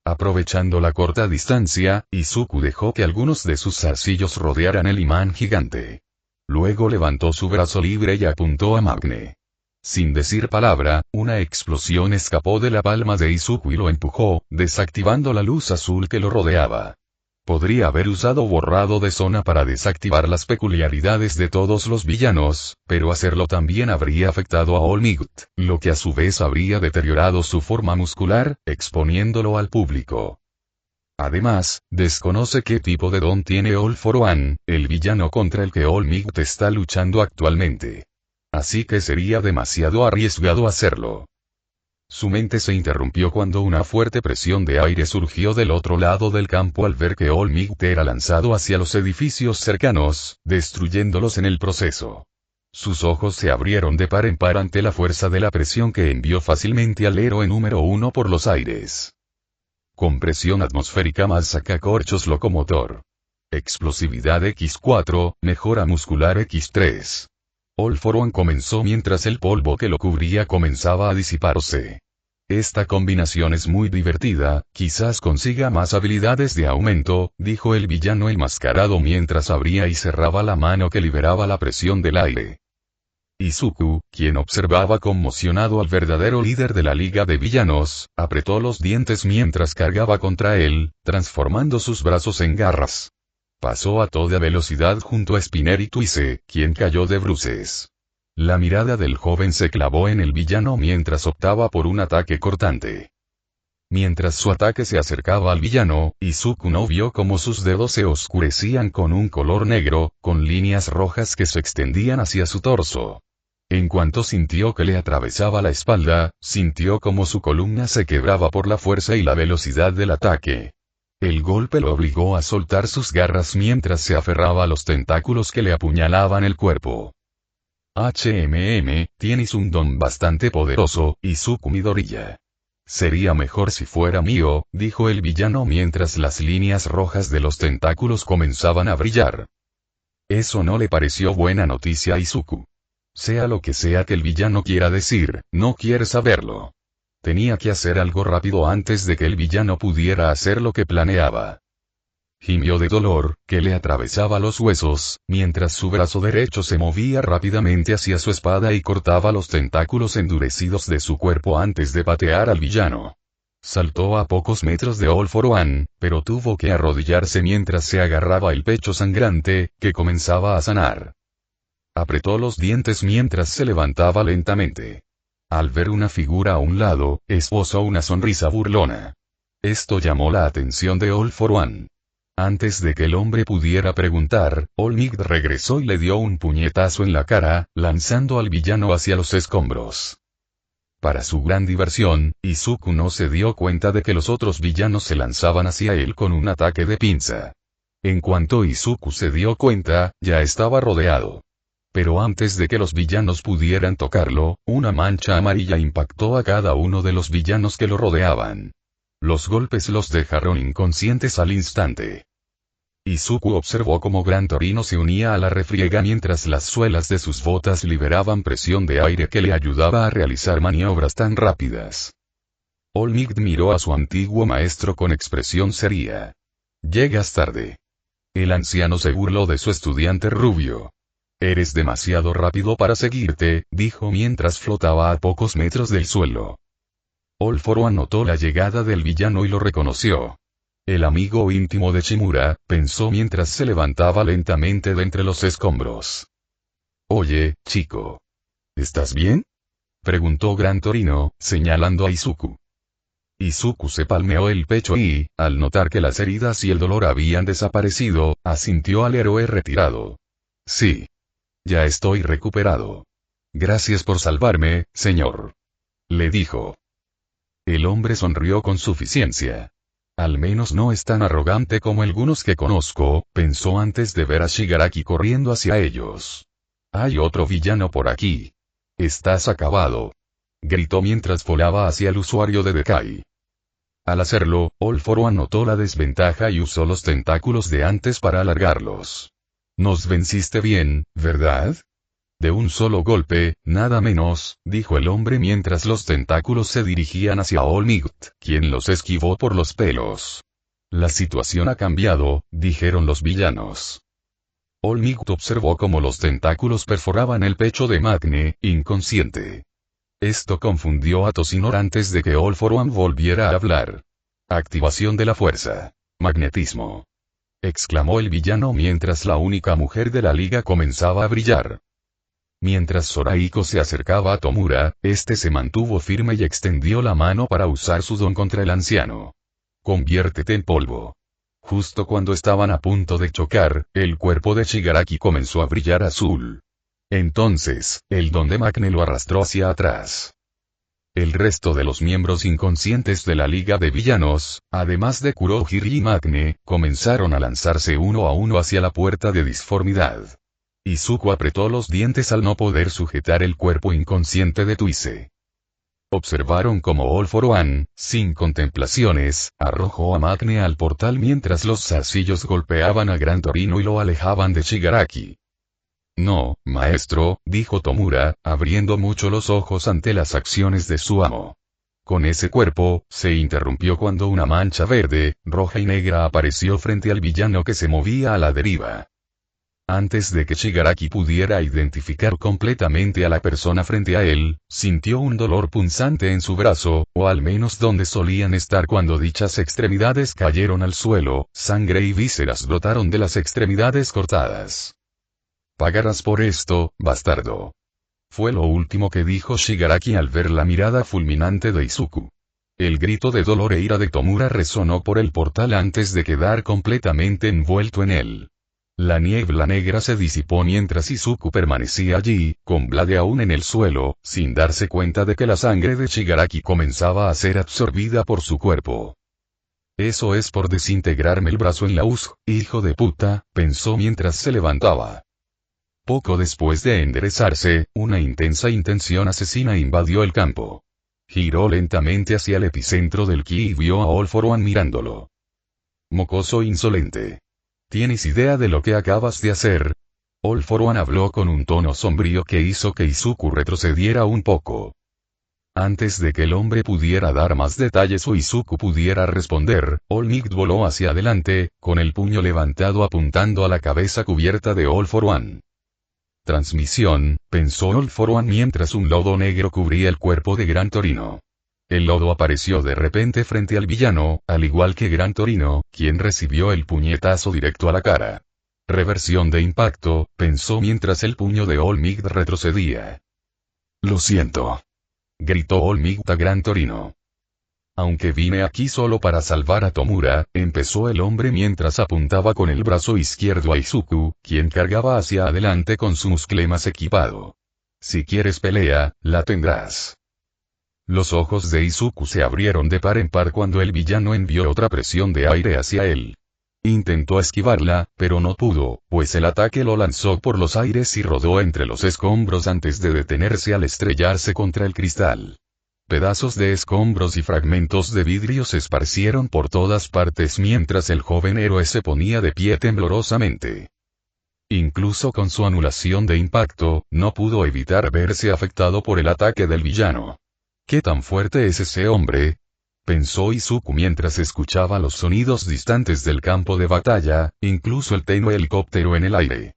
Aprovechando la corta distancia, Izuku dejó que algunos de sus zarcillos rodearan el imán gigante. Luego levantó su brazo libre y apuntó a Makne. Sin decir palabra, una explosión escapó de la palma de Izuku y lo empujó, desactivando la luz azul que lo rodeaba. Podría haber usado borrado de zona para desactivar las peculiaridades de todos los villanos, pero hacerlo también habría afectado a All Might, lo que a su vez habría deteriorado su forma muscular, exponiéndolo al público. Además, desconoce qué tipo de don tiene All For One, el villano contra el que All Might está luchando actualmente. Así que sería demasiado arriesgado hacerlo. Su mente se interrumpió cuando una fuerte presión de aire surgió del otro lado del campo al ver que All Might era lanzado hacia los edificios cercanos, destruyéndolos en el proceso. Sus ojos se abrieron de par en par ante la fuerza de la presión que envió fácilmente al héroe número 1 por los aires. Compresión atmosférica más sacacorchos locomotor. Explosividad X4, mejora muscular X3. All For One comenzó mientras el polvo que lo cubría comenzaba a disiparse. Esta combinación es muy divertida, quizás consiga más habilidades de aumento, dijo el villano enmascarado mientras abría y cerraba la mano que liberaba la presión del aire. Izuku, quien observaba conmocionado al verdadero líder de la liga de villanos, apretó los dientes mientras cargaba contra él, transformando sus brazos en garras. Pasó a toda velocidad junto a Spinner y Twice, quien cayó de bruces. La mirada del joven se clavó en el villano mientras optaba por un ataque cortante. Mientras su ataque se acercaba al villano, Izuku no vio cómo sus dedos se oscurecían con un color negro, con líneas rojas que se extendían hacia su torso. En cuanto sintió que le atravesaba la espalda, sintió como su columna se quebraba por la fuerza y la velocidad del ataque. El golpe lo obligó a soltar sus garras mientras se aferraba a los tentáculos que le apuñalaban el cuerpo. Tienes un don bastante poderoso, Izuku Midoriya. Sería mejor si fuera mío, dijo el villano mientras las líneas rojas de los tentáculos comenzaban a brillar. Eso no le pareció buena noticia a Izuku. Sea lo que sea que el villano quiera decir, no quiere saberlo. Tenía que hacer algo rápido antes de que el villano pudiera hacer lo que planeaba. Gimió de dolor, que le atravesaba los huesos, mientras su brazo derecho se movía rápidamente hacia su espada y cortaba los tentáculos endurecidos de su cuerpo antes de patear al villano. Saltó a pocos metros de All For One, pero tuvo que arrodillarse mientras se agarraba el pecho sangrante, que comenzaba a sanar. Apretó los dientes mientras se levantaba lentamente. Al ver una figura a un lado, esbozó una sonrisa burlona. Esto llamó la atención de All For One. Antes de que el hombre pudiera preguntar, All Might regresó y le dio un puñetazo en la cara, lanzando al villano hacia los escombros. Para su gran diversión, Izuku no se dio cuenta de que los otros villanos se lanzaban hacia él con un ataque de pinza. En cuanto Izuku se dio cuenta, ya estaba rodeado. Pero antes de que los villanos pudieran tocarlo, una mancha amarilla impactó a cada uno de los villanos que lo rodeaban. Los golpes los dejaron inconscientes al instante. Izuku observó cómo Gran Torino se unía a la refriega mientras las suelas de sus botas liberaban presión de aire que le ayudaba a realizar maniobras tan rápidas. All Might miró a su antiguo maestro con expresión seria. «Llegas tarde». El anciano se burló de su estudiante rubio. «Eres demasiado rápido para seguirte», dijo mientras flotaba a pocos metros del suelo. All For One notó la llegada del villano y lo reconoció. El amigo íntimo de Shimura, pensó mientras se levantaba lentamente de entre los escombros. «Oye, chico. ¿Estás bien?», preguntó Gran Torino, señalando a Izuku. Izuku se palmeó el pecho y, al notar que las heridas y el dolor habían desaparecido, asintió al héroe retirado. «Sí. Ya estoy recuperado. Gracias por salvarme, señor», le dijo. El hombre sonrió con suficiencia. Al menos no es tan arrogante como algunos que conozco, pensó antes de ver a Shigaraki corriendo hacia ellos. «Hay otro villano por aquí. Estás acabado», gritó mientras volaba hacia el usuario de Dekai. Al hacerlo, All For One notó la desventaja y usó los tentáculos de antes para alargarlos. «Nos venciste bien, ¿verdad?». «De un solo golpe, nada menos», dijo el hombre mientras los tentáculos se dirigían hacia All Might, quien los esquivó por los pelos. «La situación ha cambiado», dijeron los villanos. All Might observó cómo los tentáculos perforaban el pecho de Magne, inconsciente. Esto confundió a Toshinori antes de que All For One volviera a hablar. «Activación de la fuerza. Magnetismo», exclamó el villano mientras la única mujer de la liga comenzaba a brillar. Mientras Zoraiko se acercaba a Tomura, este se mantuvo firme y extendió la mano para usar su don contra el anciano. «Conviértete en polvo». Justo cuando estaban a punto de chocar, el cuerpo de Shigaraki comenzó a brillar azul. Entonces, el don de Magne lo arrastró hacia atrás. El resto de los miembros inconscientes de la Liga de Villanos, además de Kurohiri y Magne, comenzaron a lanzarse uno a uno hacia la puerta de disformidad. Izuku apretó los dientes al no poder sujetar el cuerpo inconsciente de Twice. Observaron como All For One, sin contemplaciones, arrojó a Magne al portal mientras los zarcillos golpeaban a Gran Torino y lo alejaban de Shigaraki. «No, maestro», dijo Tomura, abriendo mucho los ojos ante las acciones de su amo. Con ese cuerpo, se interrumpió cuando una mancha verde, roja y negra apareció frente al villano que se movía a la deriva. Antes de que Shigaraki pudiera identificar completamente a la persona frente a él, sintió un dolor punzante en su brazo, o al menos donde solían estar cuando dichas extremidades cayeron al suelo, sangre y vísceras brotaron de las extremidades cortadas. «Pagarás por esto, bastardo», fue lo último que dijo Shigaraki al ver la mirada fulminante de Izuku. El grito de dolor e ira de Tomura resonó por el portal antes de quedar completamente envuelto en él. La niebla negra se disipó mientras Izuku permanecía allí, con Blade aún en el suelo, sin darse cuenta de que la sangre de Shigaraki comenzaba a ser absorbida por su cuerpo. Eso es por desintegrarme el brazo en la USG, hijo de puta, pensó mientras se levantaba. Poco después de enderezarse, una intensa intención asesina invadió el campo. Giró lentamente hacia el epicentro del ki y vio a All For One mirándolo. Mocoso insolente. ¿Tienes idea de lo que acabas de hacer? All For One habló con un tono sombrío que hizo que Izuku retrocediera un poco. Antes de que el hombre pudiera dar más detalles o Izuku pudiera responder, All Might voló hacia adelante, con el puño levantado apuntando a la cabeza cubierta de All For One. Transmisión, pensó All For One mientras un lodo negro cubría el cuerpo de Gran Torino. El lodo apareció de repente frente al villano, al igual que Gran Torino, quien recibió el puñetazo directo a la cara. Reversión de impacto, pensó mientras el puño de All Might retrocedía. Lo siento. Gritó All Might a Gran Torino. Aunque vine aquí solo para salvar a Tomura, empezó el hombre mientras apuntaba con el brazo izquierdo a Izuku, quien cargaba hacia adelante con su muscle más equipado. Si quieres pelea, la tendrás. Los ojos de Izuku se abrieron de par en par cuando el villano envió otra presión de aire hacia él. Intentó esquivarla, pero no pudo, pues el ataque lo lanzó por los aires y rodó entre los escombros antes de detenerse al estrellarse contra el cristal. Pedazos de escombros y fragmentos de vidrio se esparcieron por todas partes mientras el joven héroe se ponía de pie temblorosamente. Incluso con su anulación de impacto, no pudo evitar verse afectado por el ataque del villano. ¿Qué tan fuerte es ese hombre?, pensó Izuku mientras escuchaba los sonidos distantes del campo de batalla, incluso el tenue helicóptero en el aire.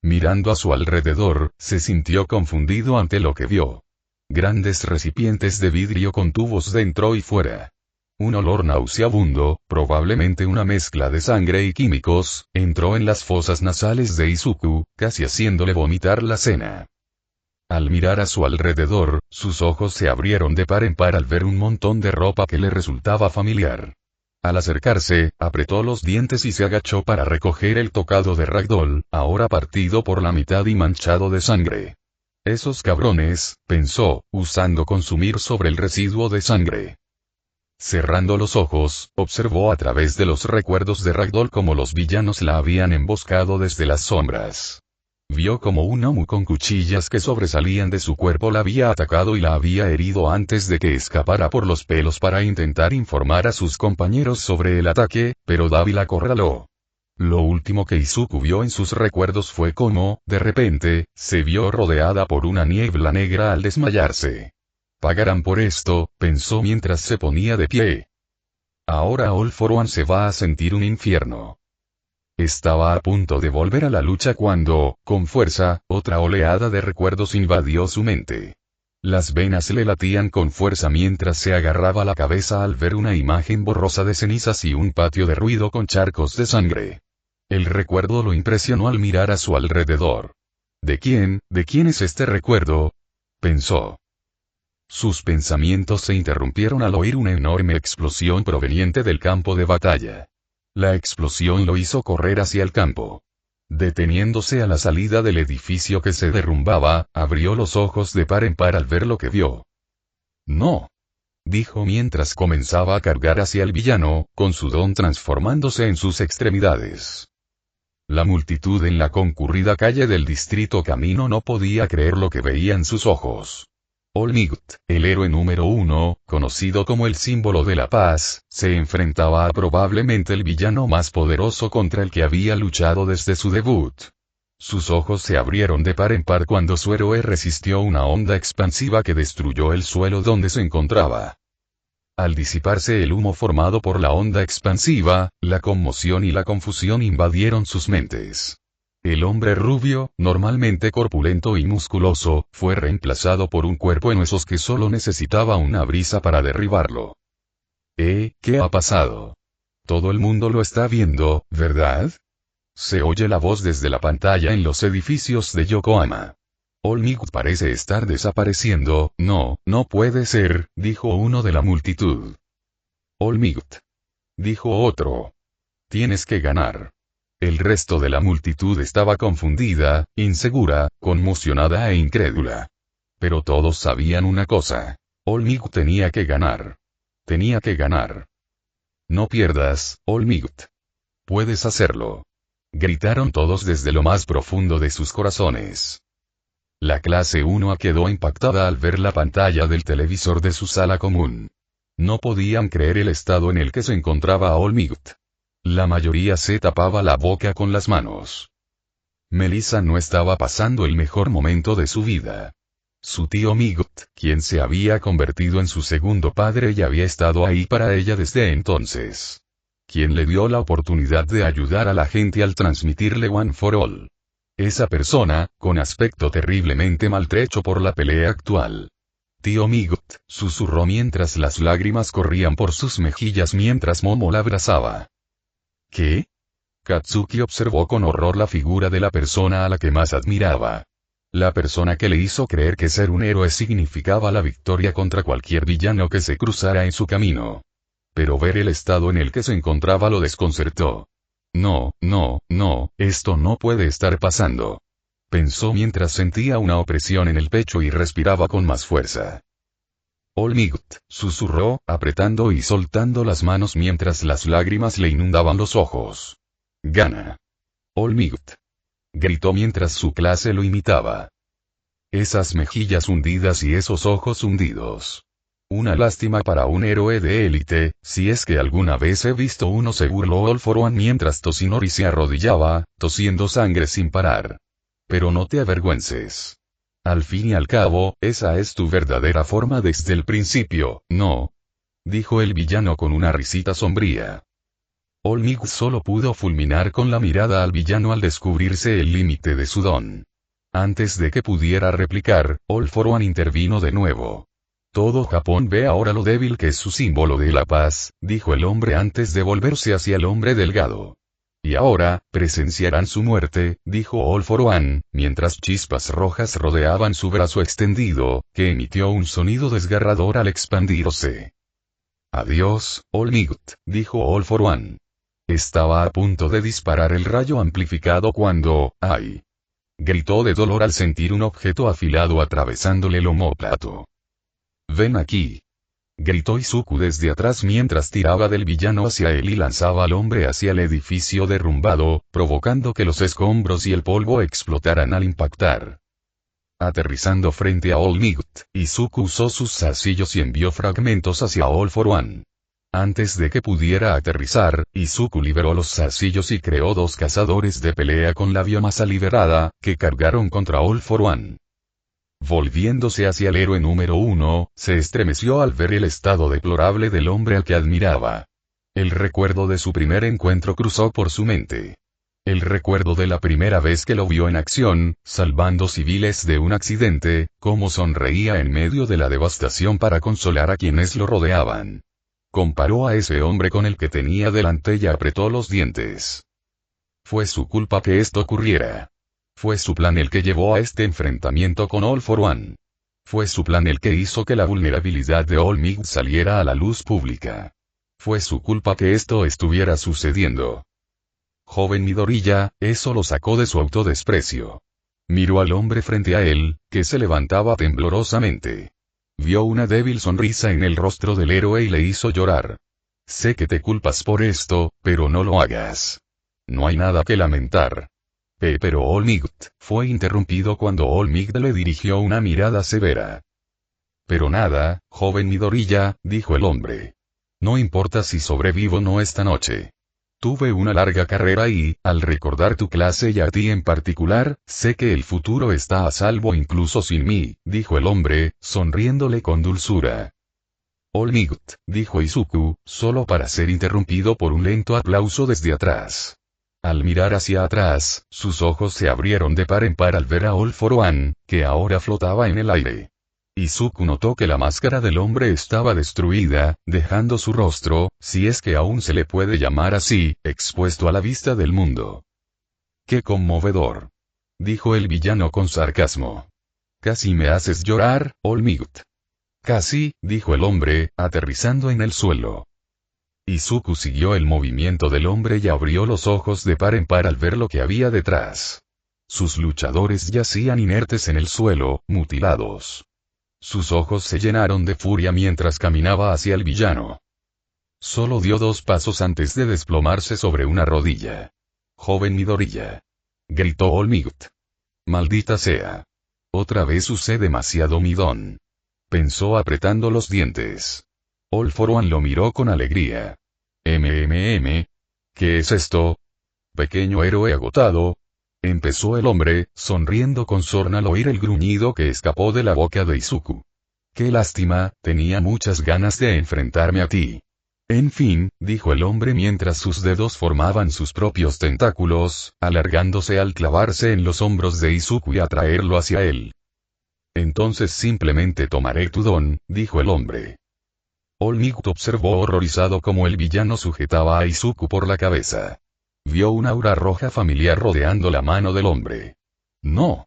Mirando a su alrededor, se sintió confundido ante lo que vio. Grandes recipientes de vidrio con tubos dentro y fuera. Un olor nauseabundo, probablemente una mezcla de sangre y químicos, entró en las fosas nasales de Izuku, casi haciéndole vomitar la cena. Al mirar a su alrededor, sus ojos se abrieron de par en par al ver un montón de ropa que le resultaba familiar. Al acercarse, apretó los dientes y se agachó para recoger el tocado de Ragdoll, ahora partido por la mitad y manchado de sangre. Esos cabrones, pensó, usando consumir sobre el residuo de sangre. Cerrando los ojos, observó a través de los recuerdos de Ragdoll cómo los villanos la habían emboscado desde las sombras. Vio como un Omu con cuchillas que sobresalían de su cuerpo la había atacado y la había herido antes de que escapara por los pelos para intentar informar a sus compañeros sobre el ataque, pero Davi la acorraló. Lo último que Izuku vio en sus recuerdos fue cómo, de repente, se vio rodeada por una niebla negra al desmayarse. Pagarán por esto, pensó mientras se ponía de pie. Ahora All For One se va a sentir un infierno. Estaba a punto de volver a la lucha cuando, con fuerza, otra oleada de recuerdos invadió su mente. Las venas le latían con fuerza mientras se agarraba la cabeza al ver una imagen borrosa de cenizas y un patio de ruido con charcos de sangre. El recuerdo lo impresionó al mirar a su alrededor. ¿De quién es este recuerdo?, pensó. Sus pensamientos se interrumpieron al oír una enorme explosión proveniente del campo de batalla. La explosión lo hizo correr hacia el campo. Deteniéndose a la salida del edificio que se derrumbaba, abrió los ojos de par en par al ver lo que vio. No, dijo mientras comenzaba a cargar hacia el villano, con su don transformándose en sus extremidades. La multitud en la concurrida calle del distrito Camino no podía creer lo que veía en sus ojos. All Might, el héroe número 1, conocido como el símbolo de la paz, se enfrentaba a probablemente el villano más poderoso contra el que había luchado desde su debut. Sus ojos se abrieron de par en par cuando su héroe resistió una onda expansiva que destruyó el suelo donde se encontraba. Al disiparse el humo formado por la onda expansiva, la conmoción y la confusión invadieron sus mentes. El hombre rubio, normalmente corpulento y musculoso, fue reemplazado por un cuerpo en huesos que solo necesitaba una brisa para derribarlo. ¿Qué ha pasado? Todo el mundo lo está viendo, ¿verdad? Se oye la voz desde la pantalla en los edificios de Yokohama. All Might parece estar desapareciendo. No puede ser, dijo uno de la multitud. All Might, dijo otro. Tienes que ganar. El resto de la multitud estaba confundida, insegura, conmocionada e incrédula. Pero todos sabían una cosa. All Might tenía que ganar. Tenía que ganar. No pierdas, All Might. Puedes hacerlo. Gritaron todos desde lo más profundo de sus corazones. La clase 1A quedó impactada al ver la pantalla del televisor de su sala común. No podían creer el estado en el que se encontraba All Might. La mayoría se tapaba la boca con las manos. Melissa no estaba pasando el mejor momento de su vida. Su tío Might, quien se había convertido en su segundo padre y había estado ahí para ella desde entonces. Quien le dio la oportunidad de ayudar a la gente al transmitirle One for All. Esa persona, con aspecto terriblemente maltrecho por la pelea actual. Tío Might, susurró mientras las lágrimas corrían por sus mejillas mientras Momo la abrazaba. ¿Qué? Katsuki observó con horror la figura de la persona a la que más admiraba. La persona que le hizo creer que ser un héroe significaba la victoria contra cualquier villano que se cruzara en su camino. Pero ver el estado en el que se encontraba lo desconcertó. No, esto no puede estar pasando. Pensó mientras sentía una opresión en el pecho y respiraba con más fuerza. All Might, susurró, apretando y soltando las manos mientras las lágrimas le inundaban los ojos. Gana. All Might. Gritó mientras su clase lo imitaba. Esas mejillas hundidas y esos ojos hundidos. Una lástima para un héroe de élite, si es que alguna vez he visto uno, se burló All for One mientras Toshinori se arrodillaba, tosiendo sangre sin parar. Pero no te avergüences. Al fin y al cabo, esa es tu verdadera forma desde el principio, ¿no? Dijo el villano con una risita sombría. All Might solo pudo fulminar con la mirada al villano al descubrirse el límite de su don. Antes de que pudiera replicar, All for One intervino de nuevo. Todo Japón ve ahora lo débil que es su símbolo de la paz, dijo el hombre antes de volverse hacia el hombre delgado. Y ahora, presenciarán su muerte, dijo All for One, mientras chispas rojas rodeaban su brazo extendido, que emitió un sonido desgarrador al expandirse. Adiós, All Might, dijo All for One. Estaba a punto de disparar el rayo amplificado cuando, ¡ay! Gritó de dolor al sentir un objeto afilado atravesándole el omóplato. Ven aquí. Gritó Izuku desde atrás mientras tiraba del villano hacia él y lanzaba al hombre hacia el edificio derrumbado, provocando que los escombros y el polvo explotaran al impactar. Aterrizando frente a All Might, Izuku usó sus zarcillos y envió fragmentos hacia All for One. Antes de que pudiera aterrizar, Izuku liberó los zarcillos y creó dos cazadores de pelea con la biomasa liberada, que cargaron contra All for One. Volviéndose hacia el héroe número 1, se estremeció al ver el estado deplorable del hombre al que admiraba. El recuerdo de su primer encuentro cruzó por su mente. El recuerdo de la primera vez que lo vio en acción, salvando civiles de un accidente, cómo sonreía en medio de la devastación para consolar a quienes lo rodeaban. Comparó a ese hombre con el que tenía delante y apretó los dientes. Fue su culpa que esto ocurriera. Fue su plan el que llevó a este enfrentamiento con All for One. Fue su plan el que hizo que la vulnerabilidad de All Might saliera a la luz pública. Fue su culpa que esto estuviera sucediendo. Joven Midoriya, eso lo sacó de su autodesprecio. Miró al hombre frente a él, que se levantaba temblorosamente. Vio una débil sonrisa en el rostro del héroe y le hizo llorar. Sé que te culpas por esto, pero no lo hagas. No hay nada que lamentar. Pero All Might fue interrumpido cuando All Might le dirigió una mirada severa. Pero nada, joven Midoriya, dijo el hombre. No importa si sobrevivo o no esta noche. Tuve una larga carrera y, al recordar tu clase y a ti en particular, sé que el futuro está a salvo incluso sin mí, dijo el hombre, sonriéndole con dulzura. All Might, dijo Izuku, solo para ser interrumpido por un lento aplauso desde atrás. Al mirar hacia atrás, sus ojos se abrieron de par en par al ver a All for One, que ahora flotaba en el aire. Izuku notó que la máscara del hombre estaba destruida, dejando su rostro, si es que aún se le puede llamar así, expuesto a la vista del mundo. ¡Qué conmovedor! Dijo el villano con sarcasmo. Casi me haces llorar, All Might. Casi, dijo el hombre, aterrizando en el suelo. Izuku siguió el movimiento del hombre y abrió los ojos de par en par al ver lo que había detrás. Sus luchadores yacían inertes en el suelo, mutilados. Sus ojos se llenaron de furia mientras caminaba hacia el villano. Solo dio 2 pasos antes de desplomarse sobre una rodilla. «Joven Midoriya», gritó All Might. «Maldita sea. Otra vez usé demasiado Midon», pensó apretando los dientes. All For One lo miró con alegría. ¿Qué es esto? Pequeño héroe agotado, empezó el hombre, sonriendo con sorna al oír el gruñido que escapó de la boca de Izuku. Qué lástima, tenía muchas ganas de enfrentarme a ti. En fin, dijo el hombre mientras sus dedos formaban sus propios tentáculos, alargándose al clavarse en los hombros de Izuku y atraerlo hacia él. Entonces simplemente tomaré tu don, dijo el hombre. All Might observó horrorizado cómo el villano sujetaba a Izuku por la cabeza. Vio un aura roja familiar rodeando la mano del hombre. «No»,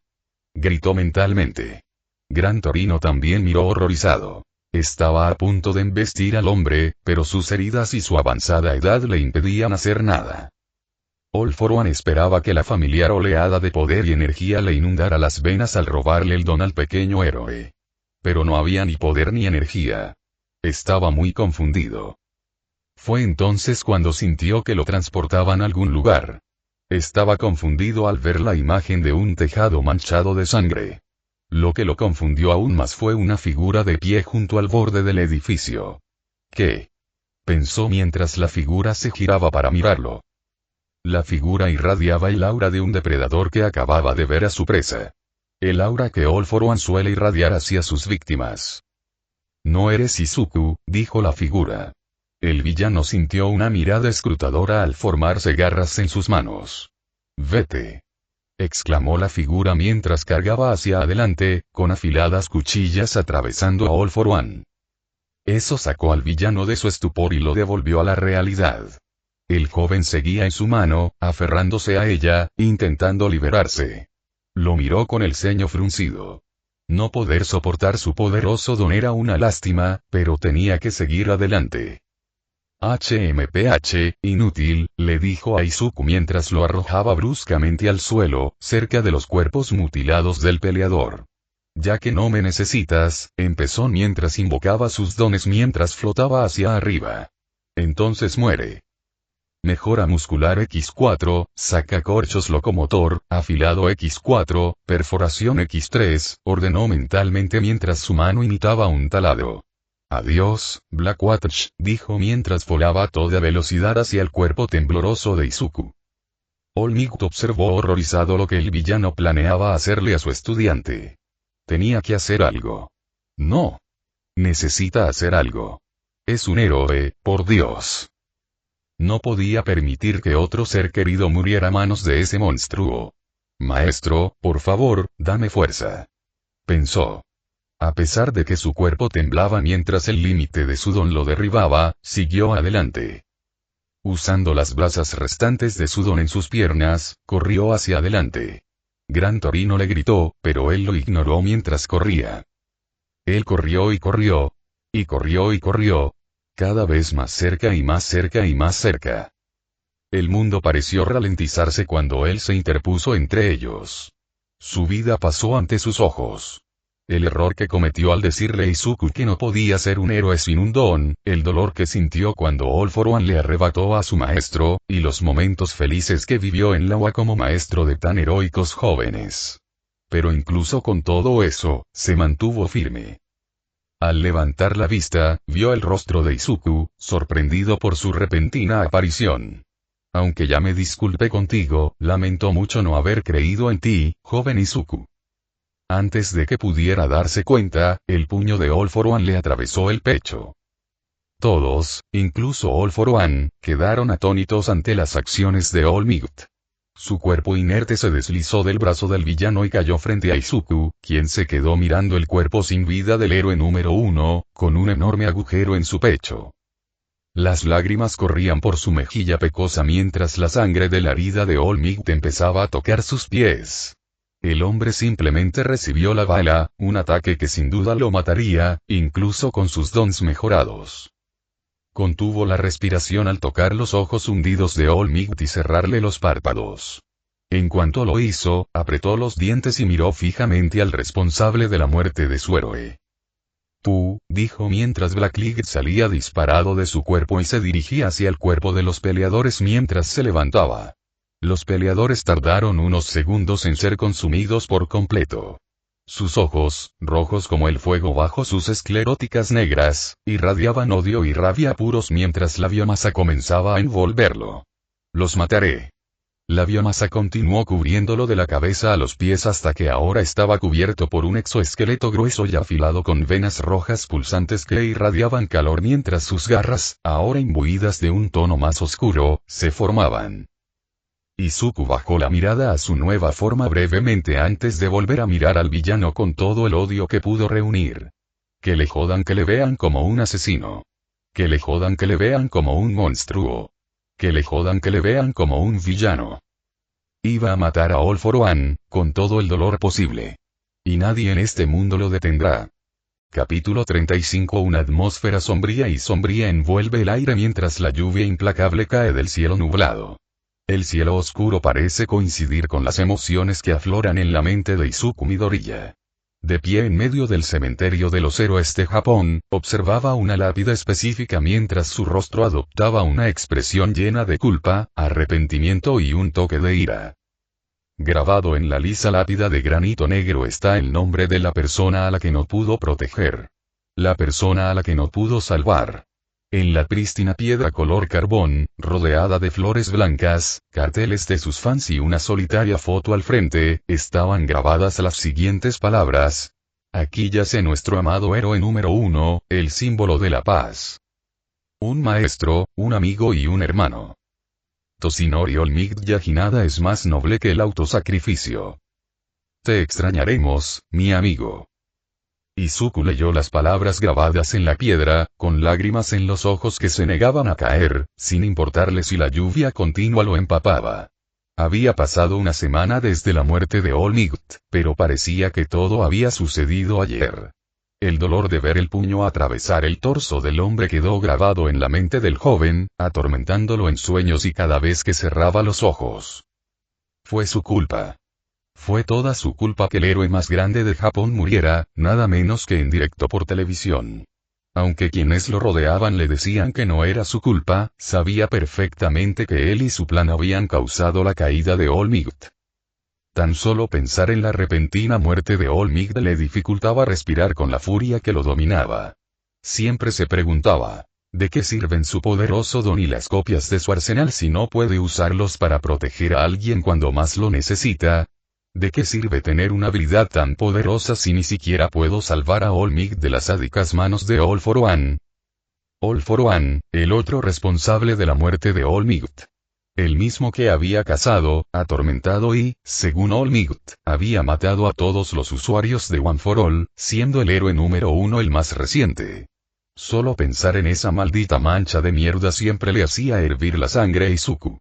gritó mentalmente. Gran Torino también miró horrorizado. Estaba a punto de embestir al hombre, pero sus heridas y su avanzada edad le impedían hacer nada. All For One esperaba que la familiar oleada de poder y energía le inundara las venas al robarle el don al pequeño héroe. Pero no había ni poder ni energía. Estaba muy confundido. Fue entonces cuando sintió que lo transportaban a algún lugar. Estaba confundido al ver la imagen de un tejado manchado de sangre. Lo que lo confundió aún más fue una figura de pie junto al borde del edificio. ¿Qué?, pensó mientras la figura se giraba para mirarlo. La figura irradiaba el aura de un depredador que acababa de ver a su presa. El aura que All For One suele irradiar hacia sus víctimas. «No eres Izuku», dijo la figura. El villano sintió una mirada escrutadora al formarse garras en sus manos. «Vete», exclamó la figura mientras cargaba hacia adelante, con afiladas cuchillas atravesando a All For One. Eso sacó al villano de su estupor y lo devolvió a la realidad. El joven seguía en su mano, aferrándose a ella, intentando liberarse. Lo miró con el ceño fruncido. No poder soportar su poderoso don era una lástima, pero tenía que seguir adelante. HMPH, inútil, le dijo a Izuku mientras lo arrojaba bruscamente al suelo, cerca de los cuerpos mutilados del peleador. Ya que no me necesitas, empezó mientras invocaba sus dones mientras flotaba hacia arriba. Entonces muere. Mejora muscular X4, sacacorchos locomotor, afilado X4, perforación X3, ordenó mentalmente mientras su mano imitaba un taladro. «Adiós, Blackwatch», dijo mientras volaba a toda velocidad hacia el cuerpo tembloroso de Izuku. All Might observó horrorizado lo que el villano planeaba hacerle a su estudiante. Tenía que hacer algo. No. Necesita hacer algo. Es un héroe, por Dios. No podía permitir que otro ser querido muriera a manos de ese monstruo. «Maestro, por favor, dame fuerza», pensó. A pesar de que su cuerpo temblaba mientras el límite de su don lo derribaba, siguió adelante. Usando las brasas restantes de su don en sus piernas, corrió hacia adelante. Gran Torino le gritó, pero él lo ignoró mientras corría. Él corrió y corrió. Y corrió y corrió. Cada vez más cerca y más cerca y más cerca. El mundo pareció ralentizarse cuando él se interpuso entre ellos. Su vida pasó ante sus ojos. El error que cometió al decirle a Izuku que no podía ser un héroe sin un don, el dolor que sintió cuando All For One le arrebató a su maestro, y los momentos felices que vivió en la UA como maestro de tan heroicos jóvenes. Pero incluso con todo eso, se mantuvo firme. Al levantar la vista, vio el rostro de Izuku, sorprendido por su repentina aparición. «Aunque ya me disculpé contigo, lamento mucho no haber creído en ti, joven Izuku». Antes de que pudiera darse cuenta, el puño de All For One le atravesó el pecho. Todos, incluso All For One, quedaron atónitos ante las acciones de All Might. Su cuerpo inerte se deslizó del brazo del villano y cayó frente a Izuku, quien se quedó mirando el cuerpo sin vida del héroe número 1, con un enorme agujero en su pecho. Las lágrimas corrían por su mejilla pecosa mientras la sangre de la herida de All Might empezaba a tocar sus pies. El hombre simplemente recibió la bala, un ataque que sin duda lo mataría, incluso con sus dons mejorados. Contuvo la respiración al tocar los ojos hundidos de All Might y cerrarle los párpados. En cuanto lo hizo, apretó los dientes y miró fijamente al responsable de la muerte de su héroe. Tú, dijo mientras Black League salía disparado de su cuerpo y se dirigía hacia el cuerpo de los peleadores mientras se levantaba. Los peleadores tardaron unos segundos en ser consumidos por completo. Sus ojos, rojos como el fuego bajo sus escleróticas negras, irradiaban odio y rabia puros mientras la biomasa comenzaba a envolverlo. Los mataré. La biomasa continuó cubriéndolo de la cabeza a los pies hasta que ahora estaba cubierto por un exoesqueleto grueso y afilado con venas rojas pulsantes que irradiaban calor mientras sus garras, ahora imbuidas de un tono más oscuro, se formaban. Izuku bajó la mirada a su nueva forma brevemente antes de volver a mirar al villano con todo el odio que pudo reunir. Que le jodan que le vean como un asesino. Que le jodan que le vean como un monstruo. Que le jodan que le vean como un villano. Iba a matar a All for One, con todo el dolor posible. Y nadie en este mundo lo detendrá. Capítulo 35. Una atmósfera sombría envuelve el aire mientras la lluvia implacable cae del cielo nublado. El cielo oscuro parece coincidir con las emociones que afloran en la mente de Izuku Midoriya. De pie en medio del cementerio de los héroes de Japón, observaba una lápida específica mientras su rostro adoptaba una expresión llena de culpa, arrepentimiento y un toque de ira. Grabado en la lisa lápida de granito negro está el nombre de la persona a la que no pudo proteger. La persona a la que no pudo salvar. En la prístina piedra color carbón, rodeada de flores blancas, carteles de sus fans y una solitaria foto al frente, estaban grabadas las siguientes palabras. Aquí yace nuestro amado héroe número 1, el símbolo de la paz. Un maestro, un amigo y un hermano. Toshinori Olmigya y nada es más noble que el autosacrificio. Te extrañaremos, mi amigo. Izuku leyó las palabras grabadas en la piedra, con lágrimas en los ojos que se negaban a caer, sin importarle si la lluvia continua lo empapaba. Había pasado una semana desde la muerte de All Might, pero parecía que todo había sucedido ayer. El dolor de ver el puño atravesar el torso del hombre quedó grabado en la mente del joven, atormentándolo en sueños y cada vez que cerraba los ojos. Fue su culpa. Fue toda su culpa que el héroe más grande de Japón muriera, nada menos que en directo por televisión. Aunque quienes lo rodeaban le decían que no era su culpa, sabía perfectamente que él y su plan habían causado la caída de All Might. Tan solo pensar en la repentina muerte de All Might le dificultaba respirar con la furia que lo dominaba. Siempre se preguntaba, ¿de qué sirven su poderoso don y las copias de su arsenal si no puede usarlos para proteger a alguien cuando más lo necesita? ¿De qué sirve tener una habilidad tan poderosa si ni siquiera puedo salvar a All Might de las sádicas manos de All for One? All for One, el otro responsable de la muerte de All Might. El mismo que había cazado, atormentado y, según All Might, había matado a todos los usuarios de One for All, siendo el héroe número 1 el más reciente. Solo pensar en esa maldita mancha de mierda siempre le hacía hervir la sangre a Izuku.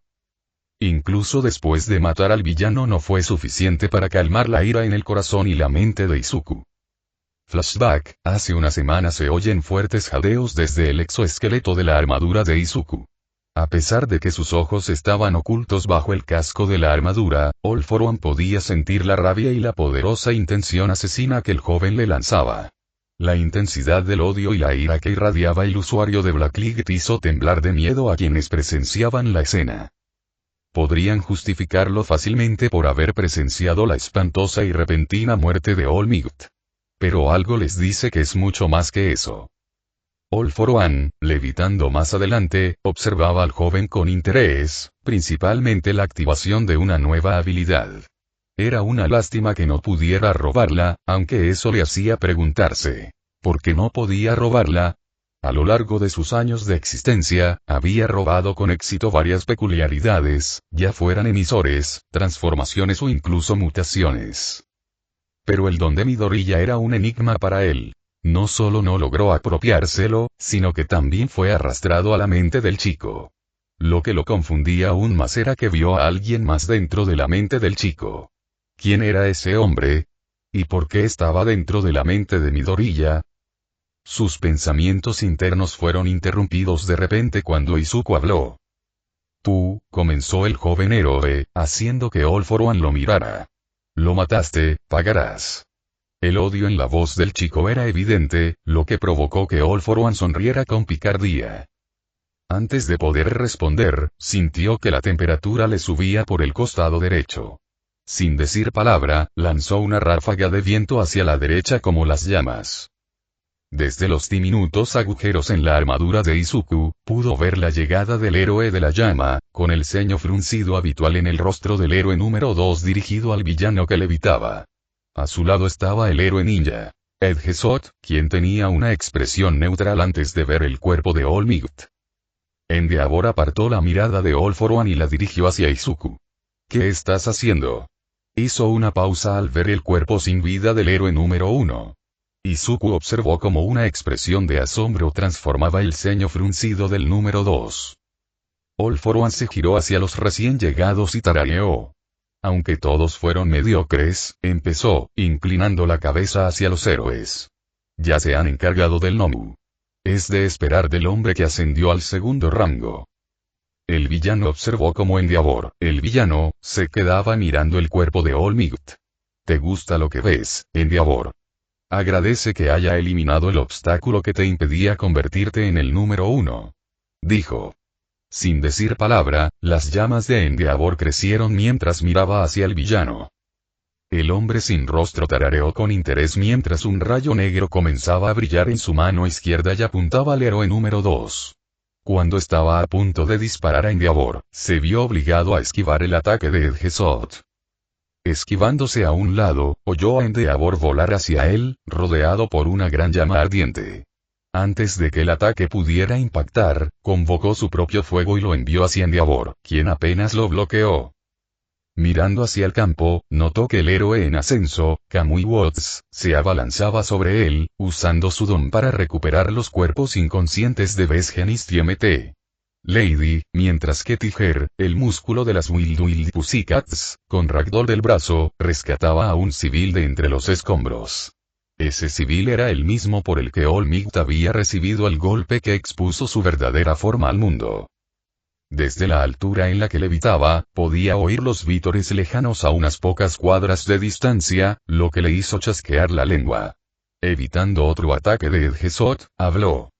Incluso después de matar al villano no fue suficiente para calmar la ira en el corazón y la mente de Izuku. Flashback, hace una semana se oyen fuertes jadeos desde el exoesqueleto de la armadura de Izuku. A pesar de que sus ojos estaban ocultos bajo el casco de la armadura, All for One podía sentir la rabia y la poderosa intención asesina que el joven le lanzaba. La intensidad del odio y la ira que irradiaba el usuario de Black League hizo temblar de miedo a quienes presenciaban la escena. Podrían justificarlo fácilmente por haber presenciado la espantosa y repentina muerte de All Might. Pero algo les dice que es mucho más que eso. All for One, levitando más adelante, observaba al joven con interés, principalmente la activación de una nueva habilidad. Era una lástima que no pudiera robarla, aunque eso le hacía preguntarse, ¿por qué no podía robarla? A lo largo de sus años de existencia, había robado con éxito varias peculiaridades, ya fueran emisores, transformaciones o incluso mutaciones. Pero el don de Midoriya era un enigma para él. No solo no logró apropiárselo, sino que también fue arrastrado a la mente del chico. Lo que lo confundía aún más era que vio a alguien más dentro de la mente del chico. ¿Quién era ese hombre? ¿Y por qué estaba dentro de la mente de Midoriya? Sus pensamientos internos fueron interrumpidos de repente cuando Izuku habló. Tú, comenzó el joven héroe, haciendo que All for One lo mirara. Lo mataste, pagarás. El odio en la voz del chico era evidente, lo que provocó que All For One sonriera con picardía. Antes de poder responder, sintió que la temperatura le subía por el costado derecho. Sin decir palabra, lanzó una ráfaga de viento hacia la derecha como las llamas. Desde los diminutos agujeros en la armadura de Izuku, pudo ver la llegada del héroe de la llama, con el ceño fruncido habitual en el rostro del héroe número 2 dirigido al villano que levitaba. A su lado estaba el héroe ninja, Edgesot, quien tenía una expresión neutral antes de ver el cuerpo de All Might. Endeavor apartó la mirada de All For One y la dirigió hacia Izuku. ¿Qué estás haciendo? Hizo una pausa al ver el cuerpo sin vida del héroe número 1. Izuku observó cómo una expresión de asombro transformaba el ceño fruncido del número 2. All For One se giró hacia los recién llegados y tarareó. Aunque todos fueron mediocres, empezó, inclinando la cabeza hacia los héroes. Ya se han encargado del Nomu. Es de esperar del hombre que ascendió al segundo rango. El villano observó cómo Endeavor, el villano, se quedaba mirando el cuerpo de All Might. ¿Te gusta lo que ves, Endeavor? Agradece que haya eliminado el obstáculo que te impedía convertirte en el número 1. Dijo. Sin decir palabra, las llamas de Endeavor crecieron mientras miraba hacia el villano. El hombre sin rostro tarareó con interés mientras un rayo negro comenzaba a brillar en su mano izquierda y apuntaba al héroe número 2. Cuando estaba a punto de disparar a Endeavor, se vio obligado a esquivar el ataque de Edgesot. Esquivándose a un lado, oyó a Endeavor volar hacia él, rodeado por una gran llama ardiente. Antes de que el ataque pudiera impactar, convocó su propio fuego y lo envió hacia Endeavor, quien apenas lo bloqueó. Mirando hacia el campo, notó que el héroe en ascenso, Kamui Watts, se abalanzaba sobre él, usando su don para recuperar los cuerpos inconscientes de Besgenis y MT. Lady, mientras que Tiger, el músculo de las Wild Wild Pussycats, con Ragdoll del brazo, rescataba a un civil de entre los escombros. Ese civil era el mismo por el que All Might había recibido el golpe que expuso su verdadera forma al mundo. Desde la altura en la que levitaba, podía oír los vítores lejanos a unas pocas cuadras de distancia, lo que le hizo chasquear la lengua. Evitando otro ataque de Edgesot, habló.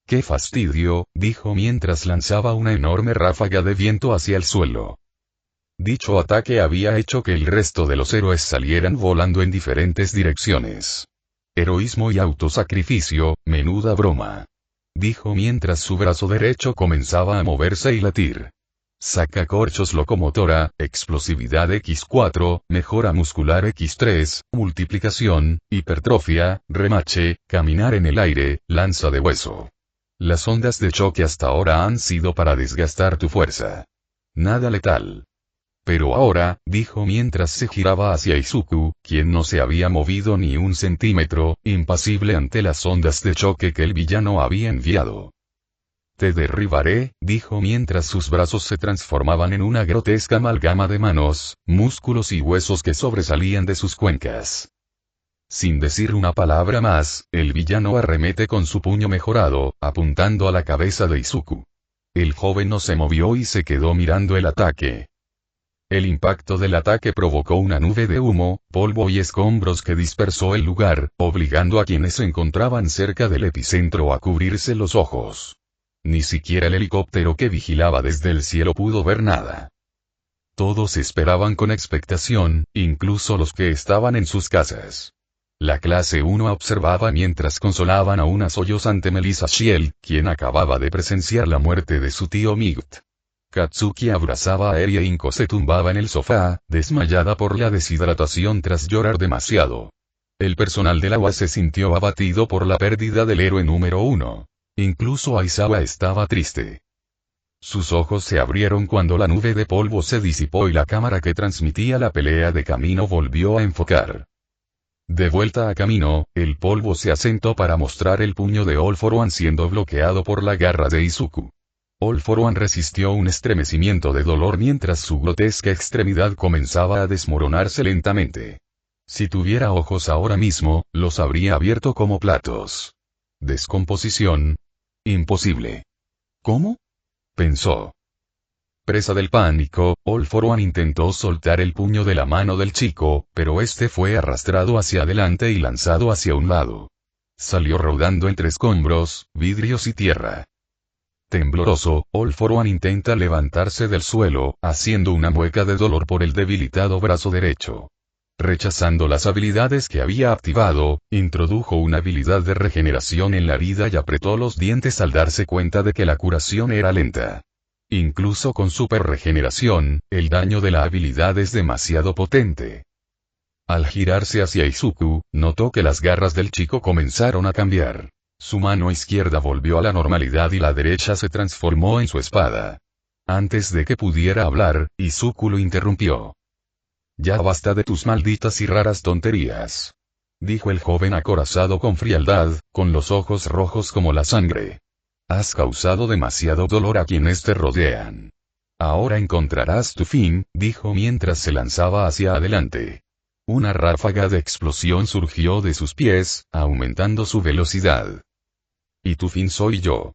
¡Qué fastidio!, dijo mientras lanzaba una enorme ráfaga de viento hacia el suelo. Dicho ataque había hecho que el resto de los héroes salieran volando en diferentes direcciones. Heroísmo y autosacrificio, menuda broma. Dijo mientras su brazo derecho comenzaba a moverse y latir. Sacacorchos locomotora, explosividad X4, mejora muscular X3, multiplicación, hipertrofia, remache, caminar en el aire, lanza de hueso. Las ondas de choque hasta ahora han sido para desgastar tu fuerza. Nada letal. Pero ahora, dijo mientras se giraba hacia Izuku, quien no se había movido ni un centímetro, impasible ante las ondas de choque que el villano había enviado. Te derribaré, dijo mientras sus brazos se transformaban en una grotesca amalgama de manos, músculos y huesos que sobresalían de sus cuencas. Sin decir una palabra más, el villano arremete con su puño mejorado, apuntando a la cabeza de Izuku. El joven no se movió y se quedó mirando el ataque. El impacto del ataque provocó una nube de humo, polvo y escombros que dispersó el lugar, obligando a quienes se encontraban cerca del epicentro a cubrirse los ojos. Ni siquiera el helicóptero que vigilaba desde el cielo pudo ver nada. Todos esperaban con expectación, incluso los que estaban en sus casas. La clase 1 observaba mientras consolaban a una sollozante Melissa Shield, quien acababa de presenciar la muerte de su tío Might. Katsuki abrazaba a Eri e Inko se tumbaba en el sofá, desmayada por la deshidratación tras llorar demasiado. El personal del agua se sintió abatido por la pérdida del héroe número 1. Incluso Aizawa estaba triste. Sus ojos se abrieron cuando la nube de polvo se disipó y la cámara que transmitía la pelea de Kamino volvió a enfocar. De vuelta a Kamino, el polvo se asentó para mostrar el puño de All For One siendo bloqueado por la garra de Izuku. All For One resistió un estremecimiento de dolor mientras su grotesca extremidad comenzaba a desmoronarse lentamente. Si tuviera ojos ahora mismo, los habría abierto como platos. Descomposición. Imposible. ¿Cómo? Pensó. Presa del pánico, All for One intentó soltar el puño de la mano del chico, pero este fue arrastrado hacia adelante y lanzado hacia un lado. Salió rodando entre escombros, vidrios y tierra. Tembloroso, All for One intenta levantarse del suelo, haciendo una mueca de dolor por el debilitado brazo derecho. Rechazando las habilidades que había activado, introdujo una habilidad de regeneración en la herida y apretó los dientes al darse cuenta de que la curación era lenta. Incluso con super regeneración, el daño de la habilidad es demasiado potente. Al girarse hacia Izuku, notó que las garras del chico comenzaron a cambiar. Su mano izquierda volvió a la normalidad y la derecha se transformó en su espada. Antes de que pudiera hablar, Izuku lo interrumpió. «Ya basta de tus malditas y raras tonterías», dijo el joven acorazado con frialdad, con los ojos rojos como la sangre. «Has causado demasiado dolor a quienes te rodean. Ahora encontrarás tu fin», dijo mientras se lanzaba hacia adelante. Una ráfaga de explosión surgió de sus pies, aumentando su velocidad. «Y tu fin soy yo».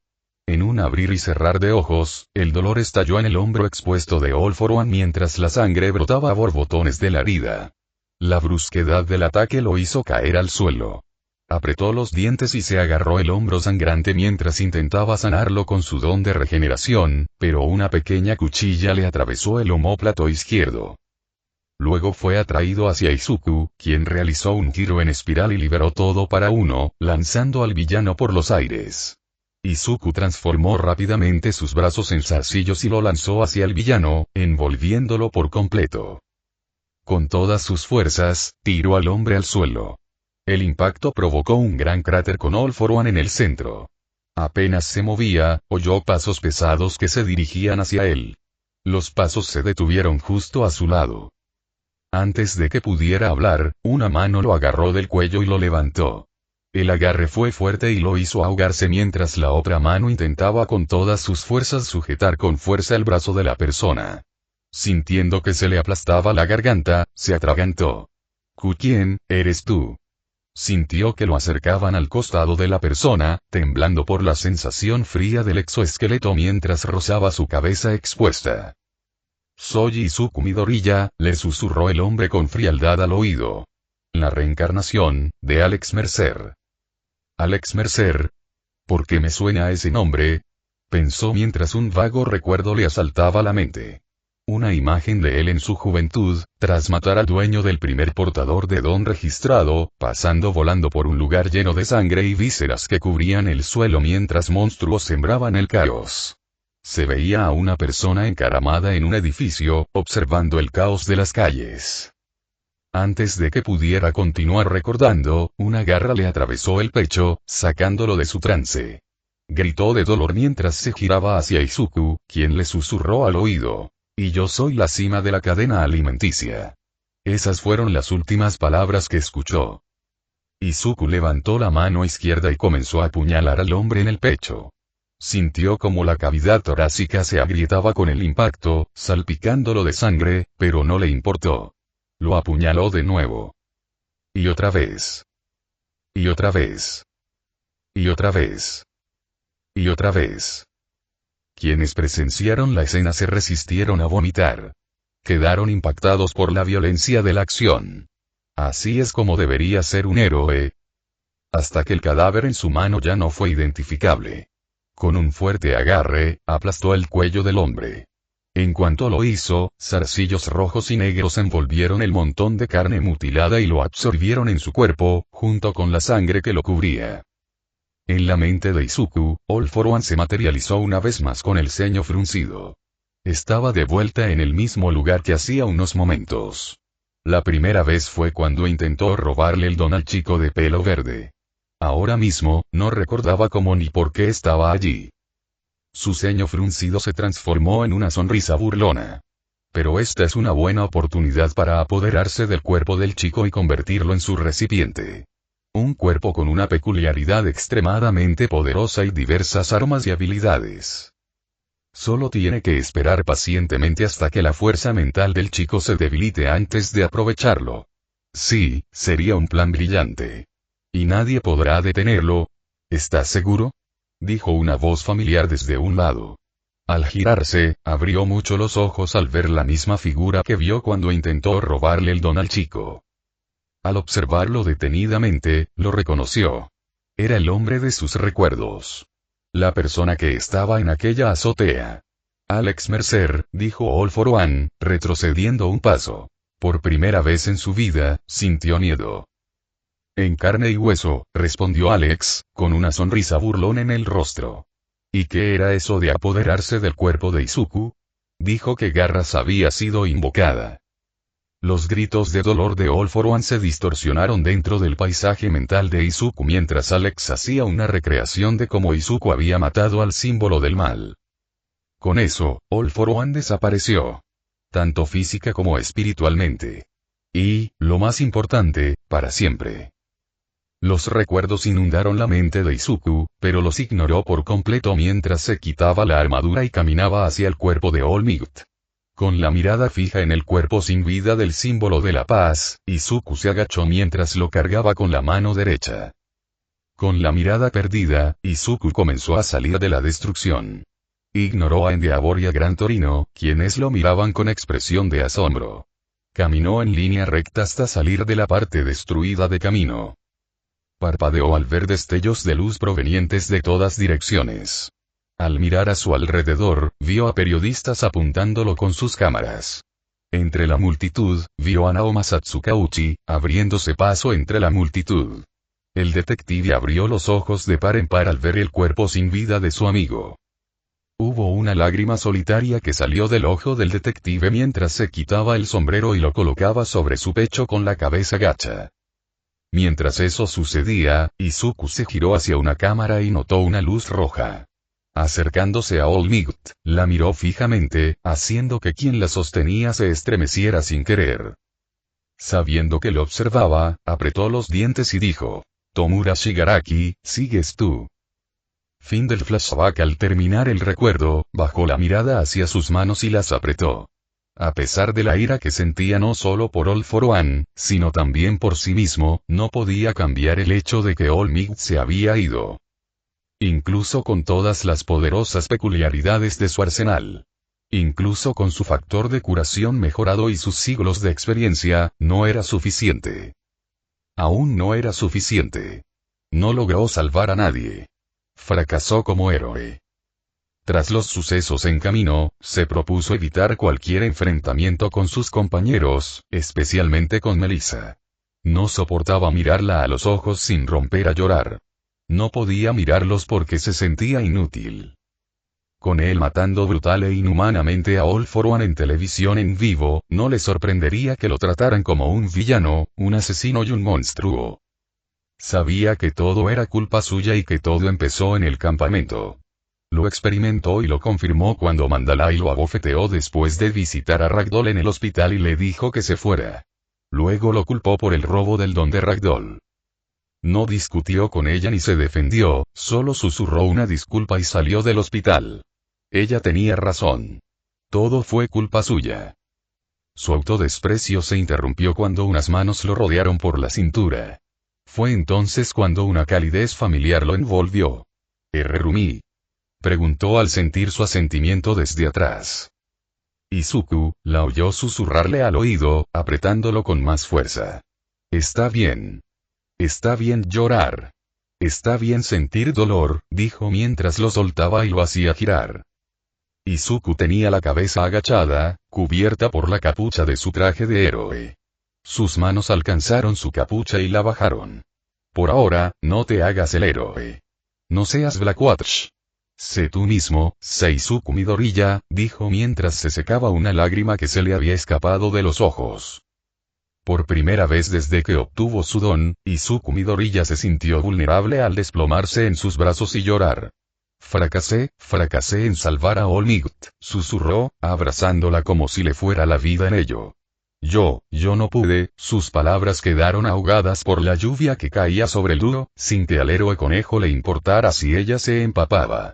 En un abrir y cerrar de ojos, el dolor estalló en el hombro expuesto de All for One mientras la sangre brotaba a borbotones de la herida. La brusquedad del ataque lo hizo caer al suelo. Apretó los dientes y se agarró el hombro sangrante mientras intentaba sanarlo con su don de regeneración, pero una pequeña cuchilla le atravesó el omóplato izquierdo. Luego fue atraído hacia Izuku, quien realizó un giro en espiral y liberó todo para uno, lanzando al villano por los aires. Izuku transformó rápidamente sus brazos en zarcillos y lo lanzó hacia el villano, envolviéndolo por completo. Con todas sus fuerzas, tiró al hombre al suelo. El impacto provocó un gran cráter con All for One en el centro. Apenas se movía, oyó pasos pesados que se dirigían hacia él. Los pasos se detuvieron justo a su lado. Antes de que pudiera hablar, una mano lo agarró del cuello y lo levantó. El agarre fue fuerte y lo hizo ahogarse mientras la otra mano intentaba con todas sus fuerzas sujetar con fuerza el brazo de la persona. Sintiendo que se le aplastaba la garganta, se atragantó. «¿Quién eres tú?». Sintió que lo acercaban al costado de la persona, temblando por la sensación fría del exoesqueleto mientras rozaba su cabeza expuesta. «Soy Izuku Midoriya», le susurró el hombre con frialdad al oído. «La reencarnación, de Alex Mercer». «¿Alex Mercer? ¿Por qué me suena ese nombre?», pensó mientras un vago recuerdo le asaltaba la mente. Una imagen de él en su juventud, tras matar al dueño del primer portador de don registrado, pasando volando por un lugar lleno de sangre y vísceras que cubrían el suelo mientras monstruos sembraban el caos. Se veía a una persona encaramada en un edificio, observando el caos de las calles. Antes de que pudiera continuar recordando, una garra le atravesó el pecho, sacándolo de su trance. Gritó de dolor mientras se giraba hacia Izuku, quien le susurró al oído. «Y yo soy la cima de la cadena alimenticia». Esas fueron las últimas palabras que escuchó. Izuku levantó la mano izquierda y comenzó a apuñalar al hombre en el pecho. Sintió como la cavidad torácica se agrietaba con el impacto, salpicándolo de sangre, pero no le importó. Lo apuñaló de nuevo. Y otra vez. Y otra vez. Y otra vez. Y otra vez. Quienes presenciaron la escena se resistieron a vomitar. Quedaron impactados por la violencia de la acción. Así es como debería ser un héroe. Hasta que el cadáver en su mano ya no fue identificable. Con un fuerte agarre, aplastó el cuello del hombre. En cuanto lo hizo, zarcillos rojos y negros envolvieron el montón de carne mutilada y lo absorbieron en su cuerpo, junto con la sangre que lo cubría. En la mente de Izuku, All for One se materializó una vez más con el ceño fruncido. Estaba de vuelta en el mismo lugar que hacía unos momentos. La primera vez fue cuando intentó robarle el don al chico de pelo verde. Ahora mismo, no recordaba cómo ni por qué estaba allí. Su ceño fruncido se transformó en una sonrisa burlona. Pero esta es una buena oportunidad para apoderarse del cuerpo del chico y convertirlo en su recipiente. Un cuerpo con una peculiaridad extremadamente poderosa y diversas armas y habilidades. Solo tiene que esperar pacientemente hasta que la fuerza mental del chico se debilite antes de aprovecharlo. Sí, sería un plan brillante. Y nadie podrá detenerlo. ¿Estás seguro?, dijo una voz familiar desde un lado. Al girarse, abrió mucho los ojos al ver la misma figura que vio cuando intentó robarle el don al chico. Al observarlo detenidamente, lo reconoció. Era el hombre de sus recuerdos. La persona que estaba en aquella azotea. Alex Mercer, dijo All for One, retrocediendo un paso. Por primera vez en su vida, sintió miedo. En carne y hueso, respondió Alex, con una sonrisa burlona en el rostro. ¿Y qué era eso de apoderarse del cuerpo de Izuku? Dijo que Garras había sido invocada. Los gritos de dolor de All for One se distorsionaron dentro del paisaje mental de Izuku mientras Alex hacía una recreación de cómo Izuku había matado al símbolo del mal. Con eso, All for One desapareció. Tanto física como espiritualmente. Y, lo más importante, para siempre. Los recuerdos inundaron la mente de Izuku, pero los ignoró por completo mientras se quitaba la armadura y caminaba hacia el cuerpo de All Might. Con la mirada fija en el cuerpo sin vida del símbolo de la paz, Izuku se agachó mientras lo cargaba con la mano derecha. Con la mirada perdida, Izuku comenzó a salir de la destrucción. Ignoró a Endeavor y a Gran Torino, quienes lo miraban con expresión de asombro. Caminó en línea recta hasta salir de la parte destruida de camino. Parpadeó al ver destellos de luz provenientes de todas direcciones. Al mirar a su alrededor, vio a periodistas apuntándolo con sus cámaras. Entre la multitud, vio a Naoma Satsukauchi, abriéndose paso entre la multitud. El detective abrió los ojos de par en par al ver el cuerpo sin vida de su amigo. Hubo una lágrima solitaria que salió del ojo del detective mientras se quitaba el sombrero y lo colocaba sobre su pecho con la cabeza gacha. Mientras eso sucedía, Izuku se giró hacia una cámara y notó una luz roja. Acercándose a All Might, la miró fijamente, haciendo que quien la sostenía se estremeciera sin querer. Sabiendo que lo observaba, apretó los dientes y dijo: Tomura Shigaraki, sigues tú. Fin del flashback. Al terminar el recuerdo, bajó la mirada hacia sus manos y las apretó. A pesar de la ira que sentía no solo por All for One, sino también por sí mismo, no podía cambiar el hecho de que All Might se había ido. Incluso con todas las poderosas peculiaridades de su arsenal. Incluso con su factor de curación mejorado y sus siglos de experiencia, no era suficiente. Aún no era suficiente. No logró salvar a nadie. Fracasó como héroe. Tras los sucesos en camino, se propuso evitar cualquier enfrentamiento con sus compañeros, especialmente con Melissa. No soportaba mirarla a los ojos sin romper a llorar. No podía mirarlos porque se sentía inútil. Con él matando brutal e inhumanamente a All for One en televisión en vivo, no le sorprendería que lo trataran como un villano, un asesino y un monstruo. Sabía que todo era culpa suya y que todo empezó en el campamento. Lo experimentó y lo confirmó cuando Mandalay lo abofeteó después de visitar a Ragdoll en el hospital y le dijo que se fuera. Luego lo culpó por el robo del don de Ragdoll. No discutió con ella ni se defendió, solo susurró una disculpa y salió del hospital. Ella tenía razón. Todo fue culpa suya. Su autodesprecio se interrumpió cuando unas manos lo rodearon por la cintura. Fue entonces cuando una calidez familiar lo envolvió. ¿Rumi?, preguntó al sentir su asentimiento desde atrás. Izuku la oyó susurrarle al oído, apretándolo con más fuerza. Está bien. Está bien llorar. Está bien sentir dolor, dijo mientras lo soltaba y lo hacía girar. Izuku tenía la cabeza agachada, cubierta por la capucha de su traje de héroe. Sus manos alcanzaron su capucha y la bajaron. Por ahora, no te hagas el héroe. No seas Blackwatch. Sé tú mismo, Seizuku Midoriya, dijo mientras se secaba una lágrima que se le había escapado de los ojos. Por primera vez desde que obtuvo su don, Izuku Midoriya se sintió vulnerable al desplomarse en sus brazos y llorar. Fracasé en salvar a All Might, susurró, abrazándola como si le fuera la vida en ello. Yo no pude, sus palabras quedaron ahogadas por la lluvia que caía sobre el duro, sin que al héroe conejo le importara si ella se empapaba.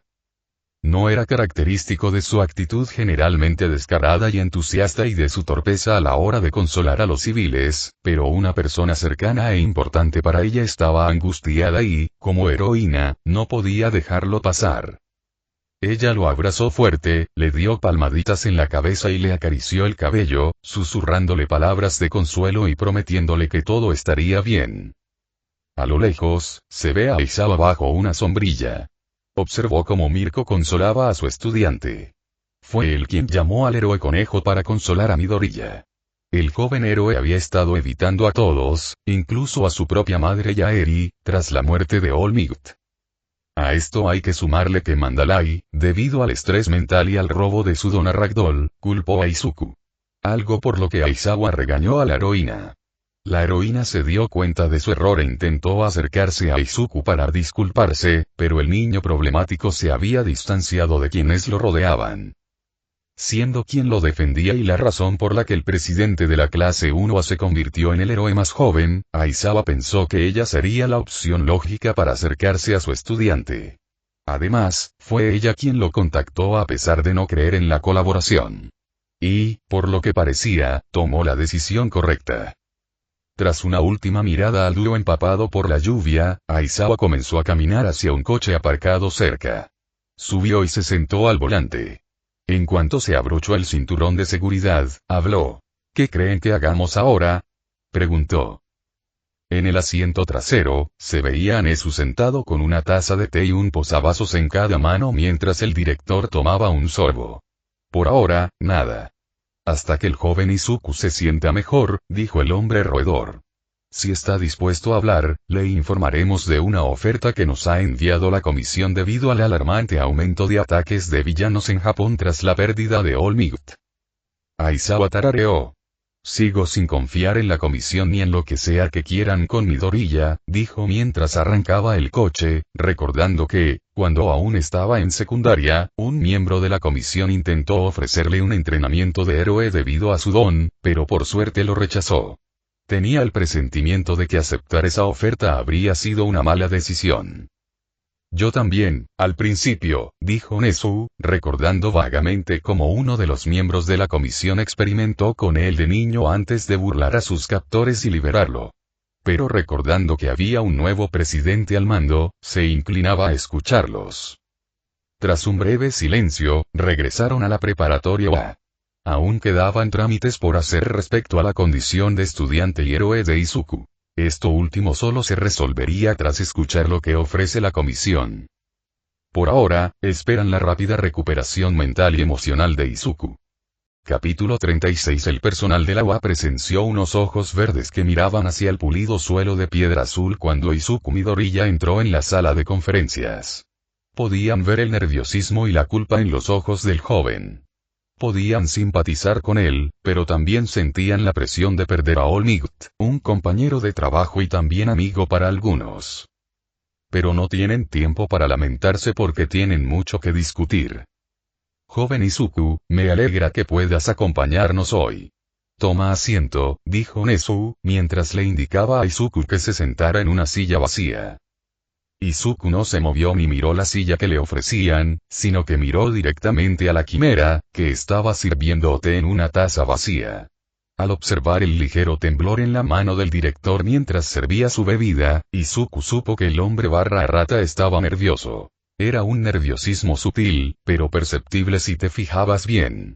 No era característico de su actitud generalmente descarada y entusiasta y de su torpeza a la hora de consolar a los civiles, pero una persona cercana e importante para ella estaba angustiada y, como heroína, no podía dejarlo pasar. Ella lo abrazó fuerte, le dio palmaditas en la cabeza y le acarició el cabello, susurrándole palabras de consuelo y prometiéndole que todo estaría bien. A lo lejos, se ve a Aizawa bajo una sombrilla. Observó cómo Mirko consolaba a su estudiante. Fue él quien llamó al héroe conejo para consolar a Midoriya. El joven héroe había estado evitando a todos, incluso a su propia madre Yaeri, tras la muerte de All Might. A esto hay que sumarle que Mandalay, debido al estrés mental y al robo de su dona Ragdoll, culpó a Izuku. Algo por lo que Aizawa regañó a la heroína. La heroína se dio cuenta de su error e intentó acercarse a Izuku para disculparse, pero el niño problemático se había distanciado de quienes lo rodeaban. Siendo quien lo defendía y la razón por la que el presidente de la clase 1A se convirtió en el héroe más joven, Aizawa pensó que ella sería la opción lógica para acercarse a su estudiante. Además, fue ella quien lo contactó a pesar de no creer en la colaboración. Y, por lo que parecía, tomó la decisión correcta. Tras una última mirada al dúo empapado por la lluvia, Aizawa comenzó a caminar hacia un coche aparcado cerca. Subió y se sentó al volante. En cuanto se abrochó el cinturón de seguridad, habló. ¿Qué creen que hagamos ahora?, preguntó. En el asiento trasero, se veía a Nezu sentado con una taza de té y un posavasos en cada mano mientras el director tomaba un sorbo. Por ahora, nada. Hasta que el joven Izuku se sienta mejor, dijo el hombre roedor. Si está dispuesto a hablar, le informaremos de una oferta que nos ha enviado la comisión debido al alarmante aumento de ataques de villanos en Japón tras la pérdida de All Might. Aizawa tarareó. Sigo sin confiar en la comisión ni en lo que sea que quieran con Midoriya, dijo mientras arrancaba el coche, recordando que, cuando aún estaba en secundaria, un miembro de la comisión intentó ofrecerle un entrenamiento de héroe debido a su don, pero por suerte lo rechazó. Tenía el presentimiento de que aceptar esa oferta habría sido una mala decisión. Yo también, al principio, dijo Nezu, recordando vagamente cómo uno de los miembros de la comisión experimentó con él de niño antes de burlar a sus captores y liberarlo. Pero recordando que había un nuevo presidente al mando, se inclinaba a escucharlos. Tras un breve silencio, regresaron a la preparatoria UA. Aún quedaban trámites por hacer respecto a la condición de estudiante y héroe de Izuku. Esto último solo se resolvería tras escuchar lo que ofrece la comisión. Por ahora, esperan la rápida recuperación mental y emocional de Izuku. Capítulo 36. El personal de la UA presenció unos ojos verdes que miraban hacia el pulido suelo de piedra azul cuando Izuku Midoriya entró en la sala de conferencias. Podían ver el nerviosismo y la culpa en los ojos del joven. Podían simpatizar con él, pero también sentían la presión de perder a All Might, un compañero de trabajo y también amigo para algunos. Pero no tienen tiempo para lamentarse porque tienen mucho que discutir. Joven Izuku, me alegra que puedas acompañarnos hoy. Toma asiento, dijo Nezu, mientras le indicaba a Izuku que se sentara en una silla vacía. Izuku no se movió ni miró la silla que le ofrecían, sino que miró directamente a la quimera, que estaba sirviendo té en una taza vacía. Al observar el ligero temblor en la mano del director mientras servía su bebida, Izuku supo que el hombre barra rata estaba nervioso. Era un nerviosismo sutil, pero perceptible si te fijabas bien.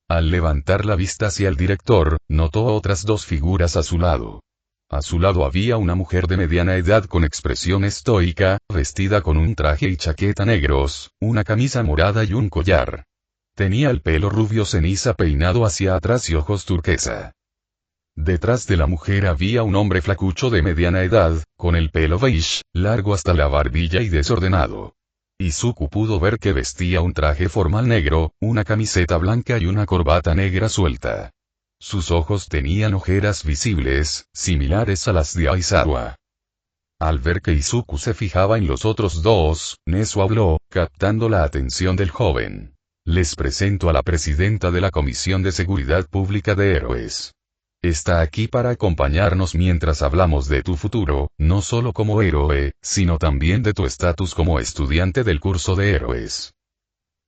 Al levantar la vista hacia el director, notó otras dos figuras a su lado. A su lado había una mujer de mediana edad con expresión estoica, vestida con un traje y chaqueta negros, una camisa morada y un collar. Tenía el pelo rubio ceniza peinado hacia atrás y ojos turquesa. Detrás de la mujer había un hombre flacucho de mediana edad, con el pelo beige, largo hasta la barbilla y desordenado. Izuku pudo ver que vestía un traje formal negro, una camiseta blanca y una corbata negra suelta. Sus ojos tenían ojeras visibles, similares a las de Aizawa. Al ver que Izuku se fijaba en los otros dos, Nezu habló, captando la atención del joven. Les presento a la presidenta de la Comisión de Seguridad Pública de Héroes. Está aquí para acompañarnos mientras hablamos de tu futuro, no solo como héroe, sino también de tu estatus como estudiante del curso de héroes.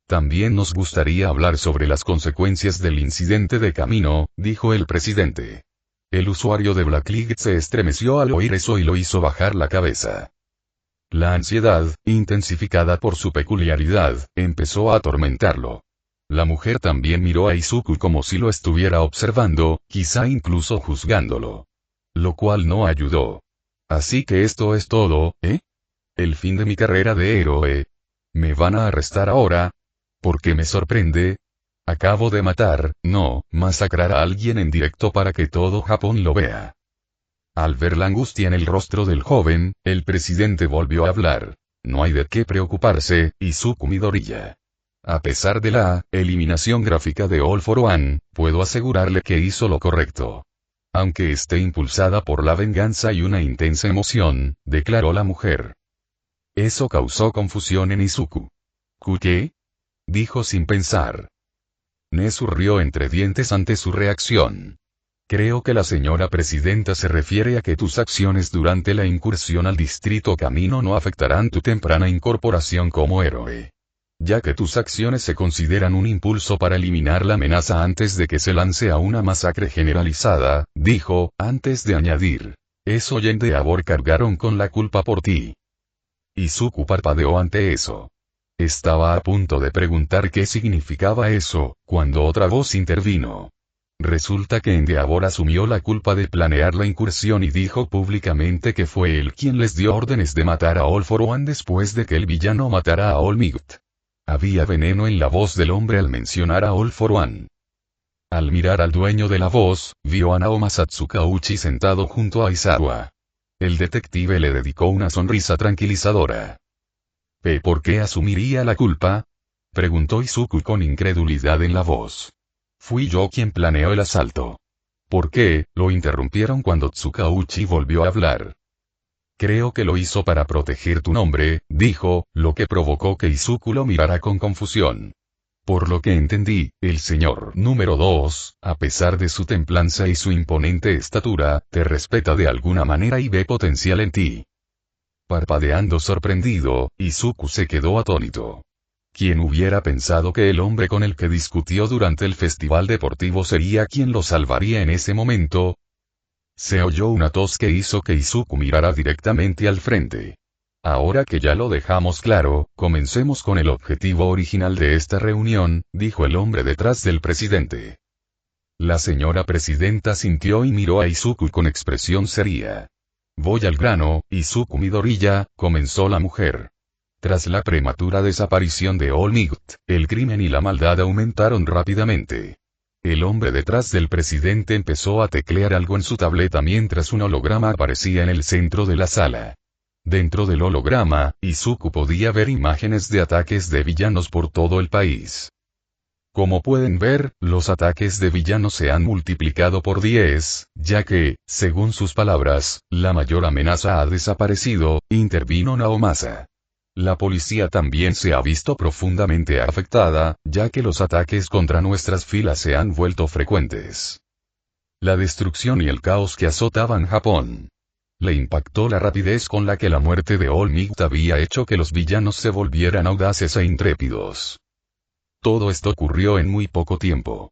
También nos gustaría hablar sobre las consecuencias del incidente de camino, dijo el presidente. El usuario de Black League se estremeció al oír eso y lo hizo bajar la cabeza. La ansiedad, intensificada por su peculiaridad, empezó a atormentarlo. La mujer también miró a Izuku como si lo estuviera observando, quizá incluso juzgándolo. Lo cual no ayudó. Así que esto es todo, ¿eh? El fin de mi carrera de héroe. ¿Me van a arrestar ahora? ¿Por qué me sorprende? Acabo de matar, no, masacrar a alguien en directo para que todo Japón lo vea. Al ver la angustia en el rostro del joven, el presidente volvió a hablar. No hay de qué preocuparse, Izuku Midoriya. A pesar de la eliminación gráfica de All for One, puedo asegurarle que hizo lo correcto. Aunque esté impulsada por la venganza y una intensa emoción, declaró la mujer. Eso causó confusión en Izuku. ¿Qué? Dijo sin pensar. Nezu rió entre dientes ante su reacción. Creo que la señora presidenta se refiere a que tus acciones durante la incursión al distrito Camino no afectarán tu temprana incorporación como héroe. Ya que tus acciones se consideran un impulso para eliminar la amenaza antes de que se lance a una masacre generalizada, dijo, antes de añadir. Eso y Endeavor cargaron con la culpa por ti. Izuku parpadeó ante eso. Estaba a punto de preguntar qué significaba eso, cuando otra voz intervino. Resulta que Endeavor asumió la culpa de planear la incursión y dijo públicamente que fue él quien les dio órdenes de matar a All for One después de que el villano matara a All Might. Había veneno en la voz del hombre al mencionar a All for One. Al mirar al dueño de la voz, vio a Naoma Satsukauchi sentado junto a Aizawa. El detective le dedicó una sonrisa tranquilizadora. ¿Por qué asumiría la culpa? Preguntó Izuku con incredulidad en la voz. Fui yo quien planeó el asalto. ¿Por qué? Lo interrumpieron cuando Tsukauchi volvió a hablar. Creo que lo hizo para proteger tu nombre, dijo, lo que provocó que Izuku lo mirara con confusión. Por lo que entendí, el señor número 2, a pesar de su templanza y su imponente estatura, te respeta de alguna manera y ve potencial en ti. Parpadeando sorprendido, Izuku se quedó atónito. ¿Quién hubiera pensado que el hombre con el que discutió durante el festival deportivo sería quien lo salvaría en ese momento? Se oyó una tos que hizo que Izuku mirara directamente al frente. Ahora que ya lo dejamos claro, comencemos con el objetivo original de esta reunión, dijo el hombre detrás del presidente. La señora presidenta sintió y miró a Izuku con expresión seria. Voy al grano, Izuku Midoriya, comenzó la mujer. Tras la prematura desaparición de All Might, el crimen y la maldad aumentaron rápidamente. El hombre detrás del presidente empezó a teclear algo en su tableta mientras un holograma aparecía en el centro de la sala. Dentro del holograma, Izuku podía ver imágenes de ataques de villanos por todo el país. Como pueden ver, los ataques de villanos se han multiplicado por 10, ya que, según sus palabras, la mayor amenaza ha desaparecido, intervino Naomasa. La policía también se ha visto profundamente afectada, ya que los ataques contra nuestras filas se han vuelto frecuentes. La destrucción y el caos que azotaban Japón. Le impactó la rapidez con la que la muerte de All Might había hecho que los villanos se volvieran audaces e intrépidos. Todo esto ocurrió en muy poco tiempo.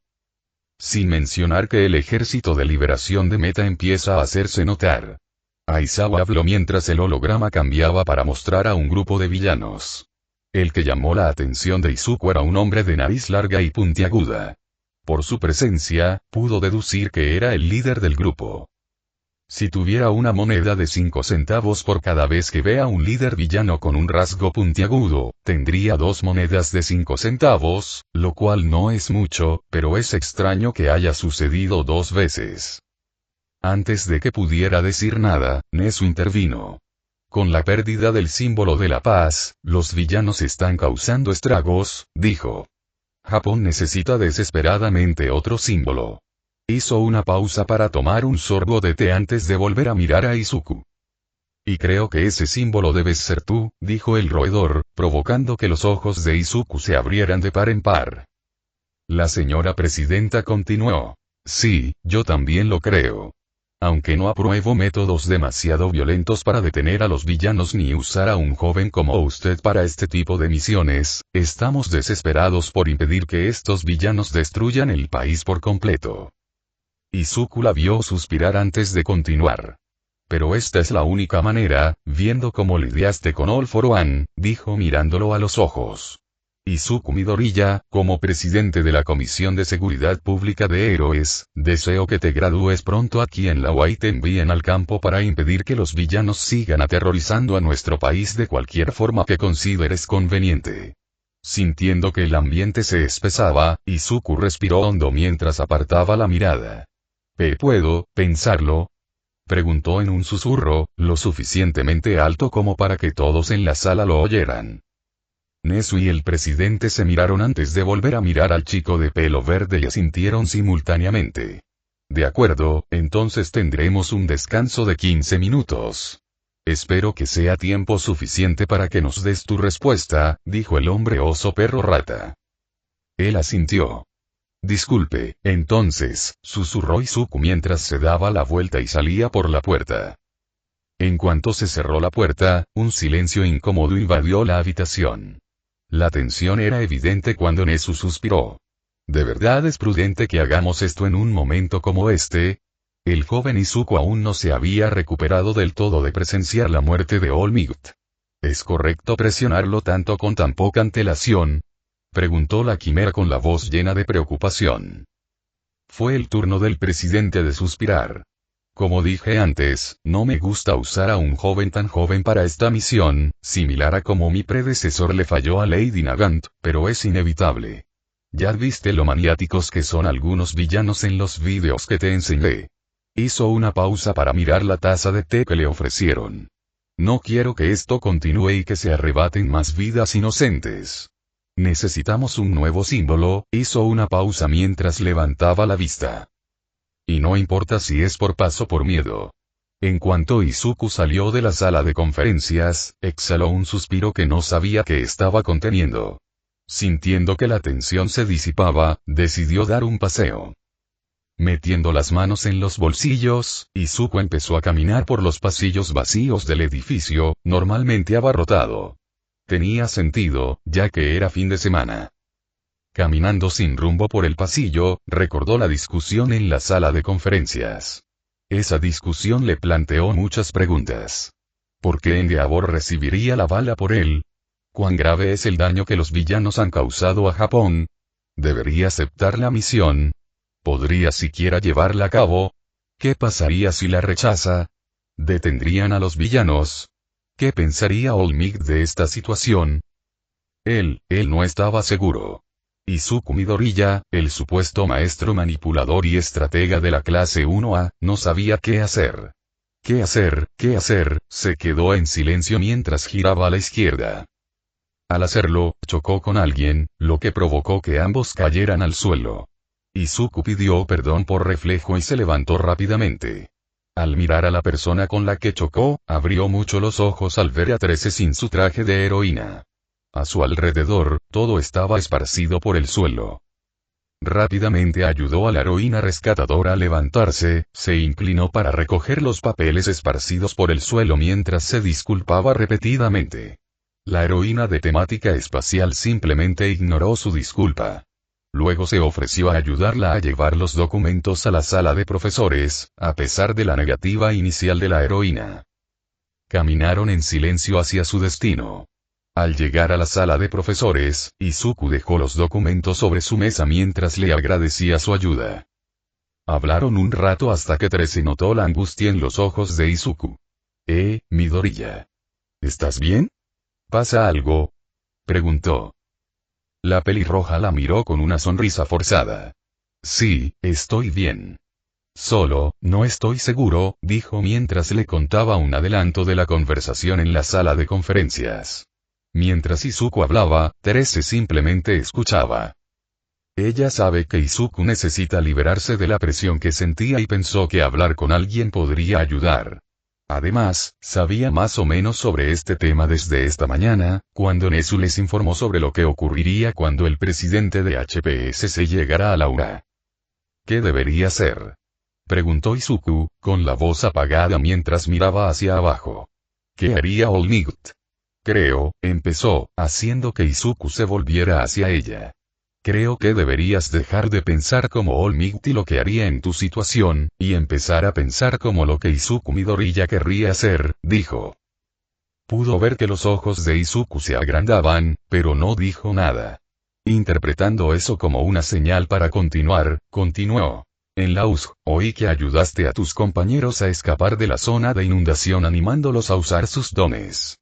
Sin mencionar que el ejército de liberación de Meta empieza a hacerse notar. Aizawa habló mientras el holograma cambiaba para mostrar a un grupo de villanos. El que llamó la atención de Izuku era un hombre de nariz larga y puntiaguda. Por su presencia, pudo deducir que era el líder del grupo. Si tuviera una moneda de 5 centavos por cada vez que vea un líder villano con un rasgo puntiagudo, tendría 2 monedas de 5 centavos, lo cual no es mucho, pero es extraño que haya sucedido 2 veces. Antes de que pudiera decir nada, Nezu intervino. Con la pérdida del símbolo de la paz, los villanos están causando estragos, dijo. Japón necesita desesperadamente otro símbolo. Hizo una pausa para tomar un sorbo de té antes de volver a mirar a Izuku. Y creo que ese símbolo debes ser tú, dijo el roedor, provocando que los ojos de Izuku se abrieran de par en par. La señora presidenta continuó. Sí, yo también lo creo. Aunque no apruebo métodos demasiado violentos para detener a los villanos ni usar a un joven como usted para este tipo de misiones, estamos desesperados por impedir que estos villanos destruyan el país por completo. Izuku la vio suspirar antes de continuar. Pero esta es la única manera, viendo cómo lidiaste con All for One, dijo mirándolo a los ojos. Izuku Midoriya, como presidente de la Comisión de Seguridad Pública de Héroes, deseo que te gradúes pronto aquí en la UA y te envíen al campo para impedir que los villanos sigan aterrorizando a nuestro país de cualquier forma que consideres conveniente. Sintiendo que el ambiente se espesaba, Izuku respiró hondo mientras apartaba la mirada. ¿Puedo pensarlo? Preguntó en un susurro, lo suficientemente alto como para que todos en la sala lo oyeran. Nezu y el presidente se miraron antes de volver a mirar al chico de pelo verde y asintieron simultáneamente. De acuerdo, entonces tendremos un descanso de 15 minutos. Espero que sea tiempo suficiente para que nos des tu respuesta, dijo el hombre oso perro rata. Él asintió. Disculpe, entonces, susurró Izuku mientras se daba la vuelta y salía por la puerta. En cuanto se cerró la puerta, un silencio incómodo invadió la habitación. La tensión era evidente cuando Nezu suspiró. ¿De verdad es prudente que hagamos esto en un momento como este? El joven Izuku aún no se había recuperado del todo de presenciar la muerte de All Might. ¿Es correcto presionarlo tanto con tan poca antelación? Preguntó la quimera con la voz llena de preocupación. Fue el turno del presidente de suspirar. Como dije antes, no me gusta usar a un joven tan joven para esta misión, similar a como mi predecesor le falló a Lady Nagant, pero es inevitable. Ya viste lo maniáticos que son algunos villanos en los vídeos que te enseñé. Hizo una pausa para mirar la taza de té que le ofrecieron. No quiero que esto continúe y que se arrebaten más vidas inocentes. Necesitamos un nuevo símbolo, hizo una pausa mientras levantaba la vista. Y no importa si es por paz o por miedo. En cuanto Izuku salió de la sala de conferencias, exhaló un suspiro que no sabía que estaba conteniendo. Sintiendo que la tensión se disipaba, decidió dar un paseo. Metiendo las manos en los bolsillos, Izuku empezó a caminar por los pasillos vacíos del edificio, normalmente abarrotado. Tenía sentido, ya que era fin de semana. Caminando sin rumbo por el pasillo, recordó la discusión en la sala de conferencias. Esa discusión le planteó muchas preguntas. ¿Por qué Endeavor recibiría la bala por él? ¿Cuán grave es el daño que los villanos han causado a Japón? ¿Debería aceptar la misión? ¿Podría siquiera llevarla a cabo? ¿Qué pasaría si la rechaza? ¿Detendrían a los villanos? ¿Qué pensaría All Might de esta situación? Él no estaba seguro. Izuku Midoriya, el supuesto maestro manipulador y estratega de la clase 1A, no sabía qué hacer. ¿Qué hacer? Se quedó en silencio mientras giraba a la izquierda. Al hacerlo, chocó con alguien, lo que provocó que ambos cayeran al suelo. Izuku pidió perdón por reflejo y se levantó rápidamente. Al mirar a la persona con la que chocó, abrió mucho los ojos al ver a Trece sin su traje de heroína. A su alrededor, todo estaba esparcido por el suelo. Rápidamente ayudó a la heroína rescatadora a levantarse, se inclinó para recoger los papeles esparcidos por el suelo mientras se disculpaba repetidamente. La heroína de temática espacial simplemente ignoró su disculpa. Luego se ofreció a ayudarla a llevar los documentos a la sala de profesores, a pesar de la negativa inicial de la heroína. Caminaron en silencio hacia su destino. Al llegar a la sala de profesores, Izuku dejó los documentos sobre su mesa mientras le agradecía su ayuda. Hablaron un rato hasta que Trece notó la angustia en los ojos de Izuku. Midoriya. ¿Estás bien? ¿Pasa algo? Preguntó. La pelirroja la miró con una sonrisa forzada. Sí, estoy bien. Solo, no estoy seguro, dijo mientras le contaba un adelanto de la conversación en la sala de conferencias. Mientras Izuku hablaba, Trece simplemente escuchaba. Ella sabe que Izuku necesita liberarse de la presión que sentía y pensó que hablar con alguien podría ayudar. Además, sabía más o menos sobre este tema desde esta mañana, cuando Nezu les informó sobre lo que ocurriría cuando el presidente de HPSC llegara a la UA. ¿Qué debería hacer? Preguntó Izuku, con la voz apagada mientras miraba hacia abajo. ¿Qué haría All Might? Creo, empezó, haciendo que Izuku se volviera hacia ella. Creo que deberías dejar de pensar como All Might y lo que haría en tu situación, y empezar a pensar como lo que Izuku Midoriya querría hacer, dijo. Pudo ver que los ojos de Izuku se agrandaban, pero no dijo nada. Interpretando eso como una señal para continuar, continuó. En la USG, oí que ayudaste a tus compañeros a escapar de la zona de inundación animándolos a usar sus dones.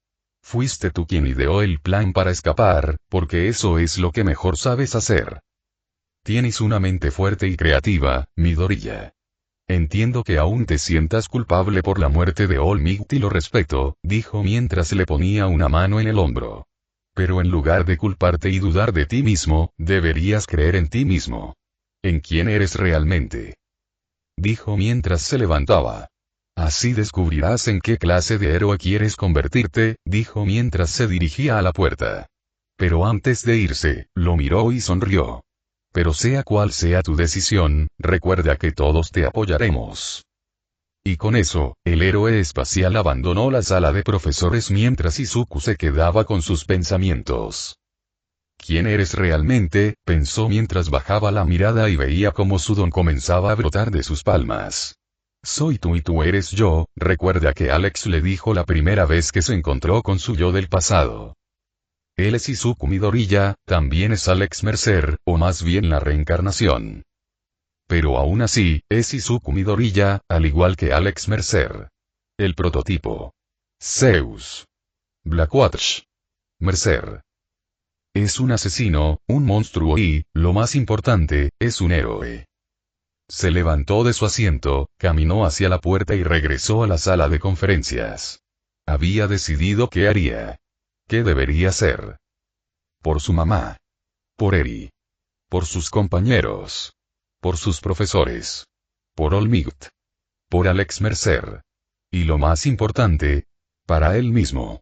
Fuiste tú quien ideó el plan para escapar, porque eso es lo que mejor sabes hacer. Tienes una mente fuerte y creativa, Midoriya. Entiendo que aún te sientas culpable por la muerte de All Might y lo respeto, dijo mientras le ponía una mano en el hombro. Pero en lugar de culparte y dudar de ti mismo, deberías creer en ti mismo. En quién eres realmente. Dijo mientras se levantaba. Así descubrirás en qué clase de héroe quieres convertirte, dijo mientras se dirigía a la puerta. Pero antes de irse, lo miró y sonrió. Pero sea cual sea tu decisión, recuerda que todos te apoyaremos. Y con eso, el héroe espacial abandonó la sala de profesores mientras Izuku se quedaba con sus pensamientos. ¿Quién eres realmente?, pensó mientras bajaba la mirada y veía cómo su don comenzaba a brotar de sus palmas. Soy tú y tú eres yo, recuerda que Alex le dijo la primera vez que se encontró con su yo del pasado. Él es Izuku Midoriya, también es Alex Mercer, o más bien la reencarnación. Pero aún así, es Izuku Midoriya, al igual que Alex Mercer. El prototipo. Zeus. Blackwatch. Mercer. Es un asesino, un monstruo y, lo más importante, es un héroe. Se levantó de su asiento, caminó hacia la puerta y regresó a la sala de conferencias. Había decidido qué haría. ¿Qué debería hacer? Por su mamá. Por Eri. Por sus compañeros. Por sus profesores. Por All Might. Por Alex Mercer. Y lo más importante, para él mismo.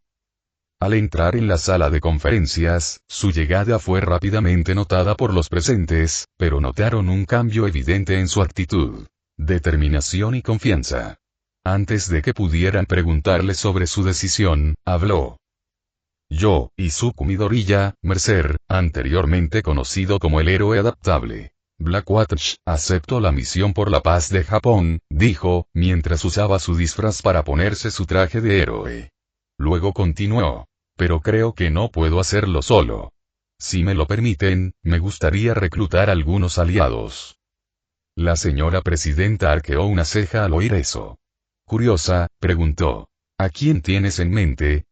Al entrar en la sala de conferencias, su llegada fue rápidamente notada por los presentes, pero notaron un cambio evidente en su actitud, determinación y confianza. Antes de que pudieran preguntarle sobre su decisión, habló. Yo, Izuku Midoriya, Mercer, anteriormente conocido como el héroe adaptable. Blackwatch, acepto la misión por la paz de Japón, dijo, mientras usaba su disfraz para ponerse su traje de héroe. Luego continuó. Pero creo que no puedo hacerlo solo. Si me lo permiten, me gustaría reclutar algunos aliados. La señora presidenta arqueó una ceja al oír eso. Curiosa, preguntó. ¿A quién tienes en mente?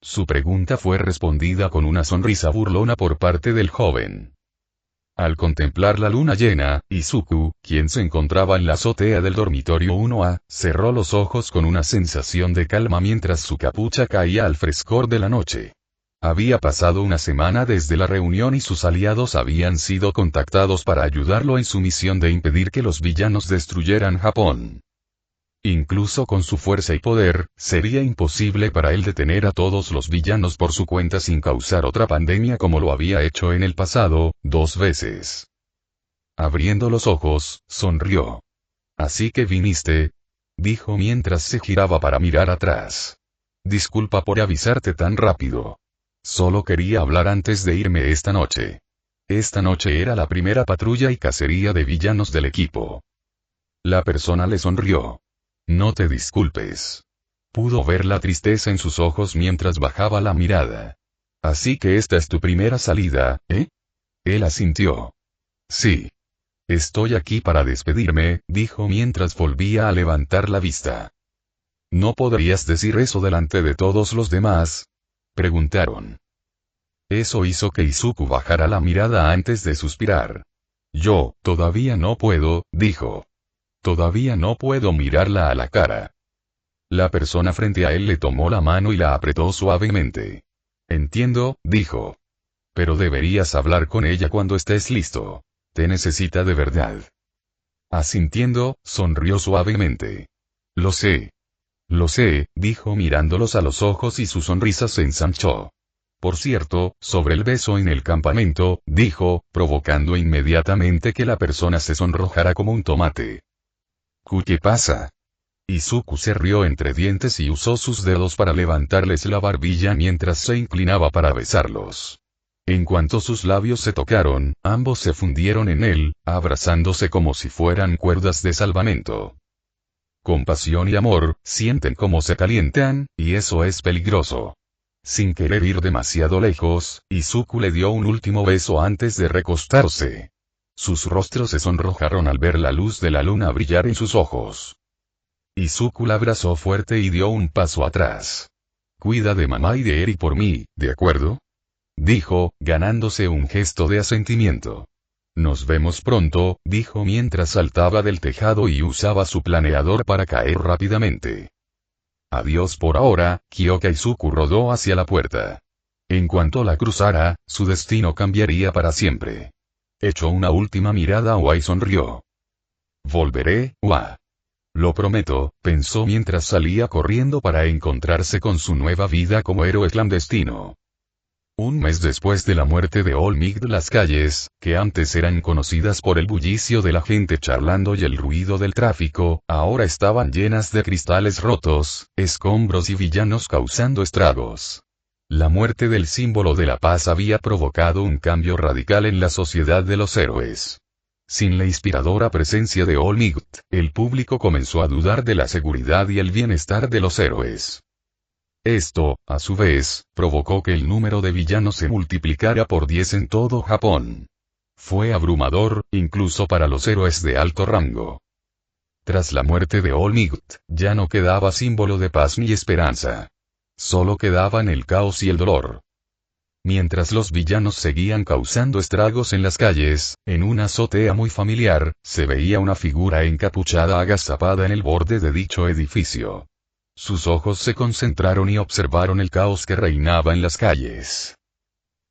Su pregunta fue respondida con una sonrisa burlona por parte del joven. Al contemplar la luna llena, Izuku, quien se encontraba en la azotea del dormitorio 1A, cerró los ojos con una sensación de calma mientras su capucha caía al frescor de la noche. Había pasado una semana desde la reunión y sus aliados habían sido contactados para ayudarlo en su misión de impedir que los villanos destruyeran Japón. Incluso con su fuerza y poder, sería imposible para él detener a todos los villanos por su cuenta sin causar otra pandemia como lo había hecho en el pasado, 2 veces. Abriendo los ojos, sonrió. Así que viniste, dijo mientras se giraba para mirar atrás. Disculpa por avisarte tan rápido. Solo quería hablar antes de irme esta noche. Esta noche era la primera patrulla y cacería de villanos del equipo. La persona le sonrió. No te disculpes. Pudo ver la tristeza en sus ojos mientras bajaba la mirada. Así que esta es tu primera salida, ¿eh? Él asintió. Sí. Estoy aquí para despedirme, dijo mientras volvía a levantar la vista. ¿No podrías decir eso delante de todos los demás? Preguntaron. Eso hizo que Izuku bajara la mirada antes de suspirar. Yo, todavía no puedo, dijo. Todavía no puedo mirarla a la cara. La persona frente a él le tomó la mano y la apretó suavemente. Entiendo, dijo. Pero deberías hablar con ella cuando estés listo. Te necesita de verdad. Asintiendo, sonrió suavemente. Lo sé, dijo mirándolos a los ojos y su sonrisa se ensanchó. Por cierto, sobre el beso en el campamento, dijo, provocando inmediatamente que la persona se sonrojara como un tomate. ¿Qué pasa? Izuku se rió entre dientes y usó sus dedos para levantarles la barbilla mientras se inclinaba para besarlos. En cuanto sus labios se tocaron, ambos se fundieron en él, abrazándose como si fueran cuerdas de salvamento. Compasión y amor, sienten cómo se calientan, y eso es peligroso. Sin querer ir demasiado lejos, Izuku le dio un último beso antes de recostarse. Sus rostros se sonrojaron al ver la luz de la luna brillar en sus ojos. Izuku la abrazó fuerte y dio un paso atrás. Cuida de mamá y de Eri por mí, ¿de acuerdo? Dijo, ganándose un gesto de asentimiento. Nos vemos pronto, dijo mientras saltaba del tejado y usaba su planeador para caer rápidamente. Adiós por ahora, Kyoka Izuku rodó hacia la puerta. En cuanto la cruzara, su destino cambiaría para siempre. Echó una última mirada a Oa y sonrió. Volveré, Oa. Lo prometo, pensó mientras salía corriendo para encontrarse con su nueva vida como héroe clandestino. Un mes después de la muerte de All Might, las calles, que antes eran conocidas por el bullicio de la gente charlando y el ruido del tráfico, ahora estaban llenas de cristales rotos, escombros y villanos causando estragos. La muerte del símbolo de la paz había provocado un cambio radical en la sociedad de los héroes. Sin la inspiradora presencia de All Might, el público comenzó a dudar de la seguridad y el bienestar de los héroes. Esto, a su vez, provocó que el número de villanos se multiplicara por 10 en todo Japón. Fue abrumador, incluso para los héroes de alto rango. Tras la muerte de All Might, ya no quedaba símbolo de paz ni esperanza. Solo quedaban el caos y el dolor. Mientras los villanos seguían causando estragos en las calles, en una azotea muy familiar, se veía una figura encapuchada agazapada en el borde de dicho edificio. Sus ojos se concentraron y observaron el caos que reinaba en las calles.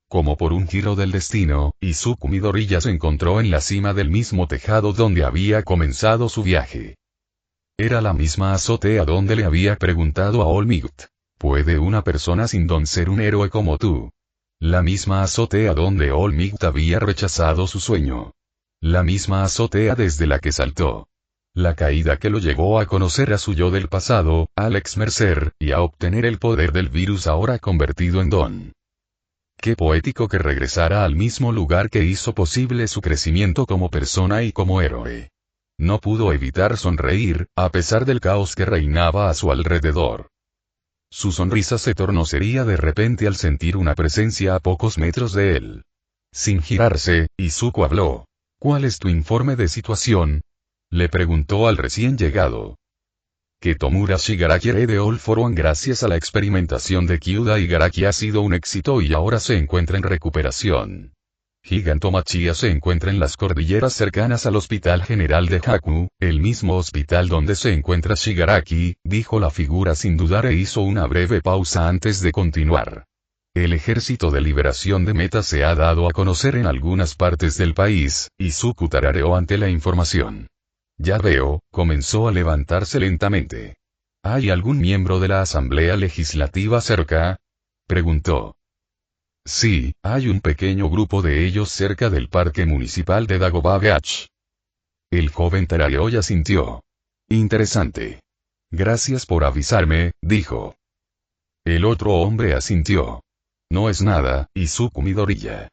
Como por un giro del destino, Izuku Midoriya se encontró en la cima del mismo tejado donde había comenzado su viaje. Era la misma azotea donde le había preguntado a All Might: ¿puede una persona sin don ser un héroe como tú? La misma azotea donde All Might había rechazado su sueño. La misma azotea desde la que saltó. La caída que lo llevó a conocer a su yo del pasado, Alex Mercer, y a obtener el poder del virus ahora convertido en don. Qué poético que regresara al mismo lugar que hizo posible su crecimiento como persona y como héroe. No pudo evitar sonreír, a pesar del caos que reinaba a su alrededor. Su sonrisa se tornó seria de repente al sentir una presencia a pocos metros de él. Sin girarse, Izuku habló. ¿Cuál es tu informe de situación? Le preguntó al recién llegado. Que Tomura Shigaraki herede All for One gracias a la experimentación de Kyuda Igaraki ha sido un éxito y ahora se encuentra en recuperación. Gigantomachia se encuentra en las cordilleras cercanas al Hospital General de Haku, el mismo hospital donde se encuentra Shigaraki, dijo la figura sin dudar e hizo una breve pausa antes de continuar. El Ejército de Liberación de Meta se ha dado a conocer en algunas partes del país, Izuku tarareó ante la información. Ya veo, comenzó a levantarse lentamente. ¿Hay algún miembro de la Asamblea Legislativa cerca? Preguntó. Sí, hay un pequeño grupo de ellos cerca del Parque Municipal de Dagobah-Beach. El joven tarareó y asintió. Interesante. Gracias por avisarme, dijo. El otro hombre asintió. No es nada, Izuku Midoriya.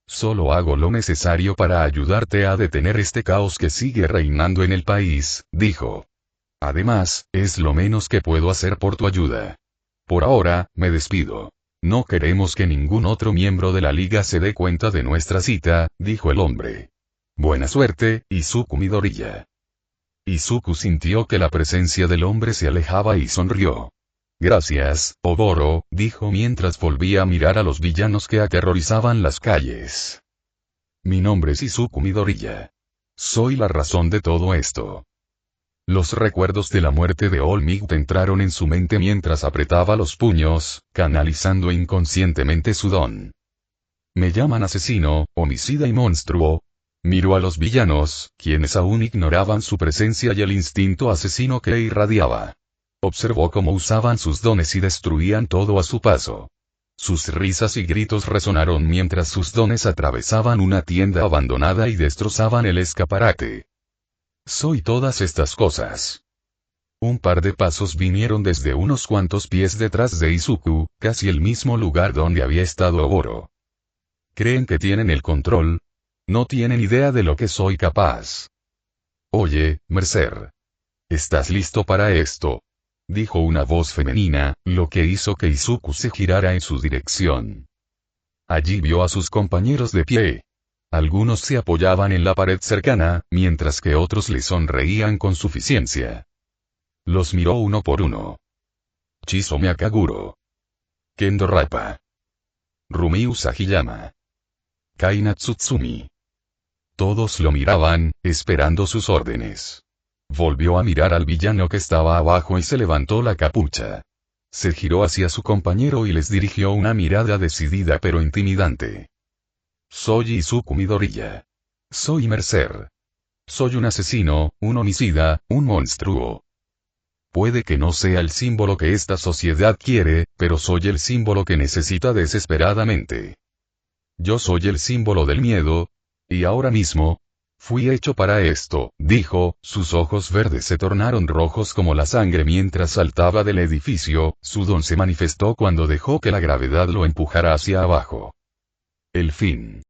Solo hago lo necesario para ayudarte a detener este caos que sigue reinando en el país, dijo. Además, es lo menos que puedo hacer por tu ayuda. Por ahora, me despido. No queremos que ningún otro miembro de la liga se dé cuenta de nuestra cita, dijo el hombre. Buena suerte, Izuku Midoriya. Izuku sintió que la presencia del hombre se alejaba y sonrió. Gracias, Oboro, dijo mientras volvía a mirar a los villanos que aterrorizaban las calles. Mi nombre es Izuku Midoriya. Soy la razón de todo esto. Los recuerdos de la muerte de All Might entraron en su mente mientras apretaba los puños, canalizando inconscientemente su don. Me llaman asesino, homicida y monstruo. Miró a los villanos, quienes aún ignoraban su presencia y el instinto asesino que irradiaba. Observó cómo usaban sus dones y destruían todo a su paso. Sus risas y gritos resonaron mientras sus dones atravesaban una tienda abandonada y destrozaban el escaparate. Soy todas estas cosas. Un par de pasos vinieron desde unos cuantos pies detrás de Izuku, casi el mismo lugar donde había estado Oboro. ¿Creen que tienen el control? No tienen idea de lo que soy capaz. Oye, Mercer. ¿Estás listo para esto? Dijo una voz femenina, lo que hizo que Izuku se girara en su dirección. Allí vio a sus compañeros de pie. Algunos se apoyaban en la pared cercana, mientras que otros le sonreían con suficiencia. Los miró uno por uno. Chisome Akaguro. Kendo Rappa. Rumiu Sagiyama. Kai Natsutsumi. Todos lo miraban, esperando sus órdenes. Volvió a mirar al villano que estaba abajo y se levantó la capucha. Se giró hacia su compañero y les dirigió una mirada decidida pero intimidante. Soy Izuku Midoriya. Soy Mercer. Soy un asesino, un homicida, un monstruo. Puede que no sea el símbolo que esta sociedad quiere, pero soy el símbolo que necesita desesperadamente. Yo soy el símbolo del miedo, y ahora mismo, fui hecho para esto, dijo, sus ojos verdes se tornaron rojos como la sangre mientras saltaba del edificio, su don se manifestó cuando dejó que la gravedad lo empujara hacia abajo. El fin.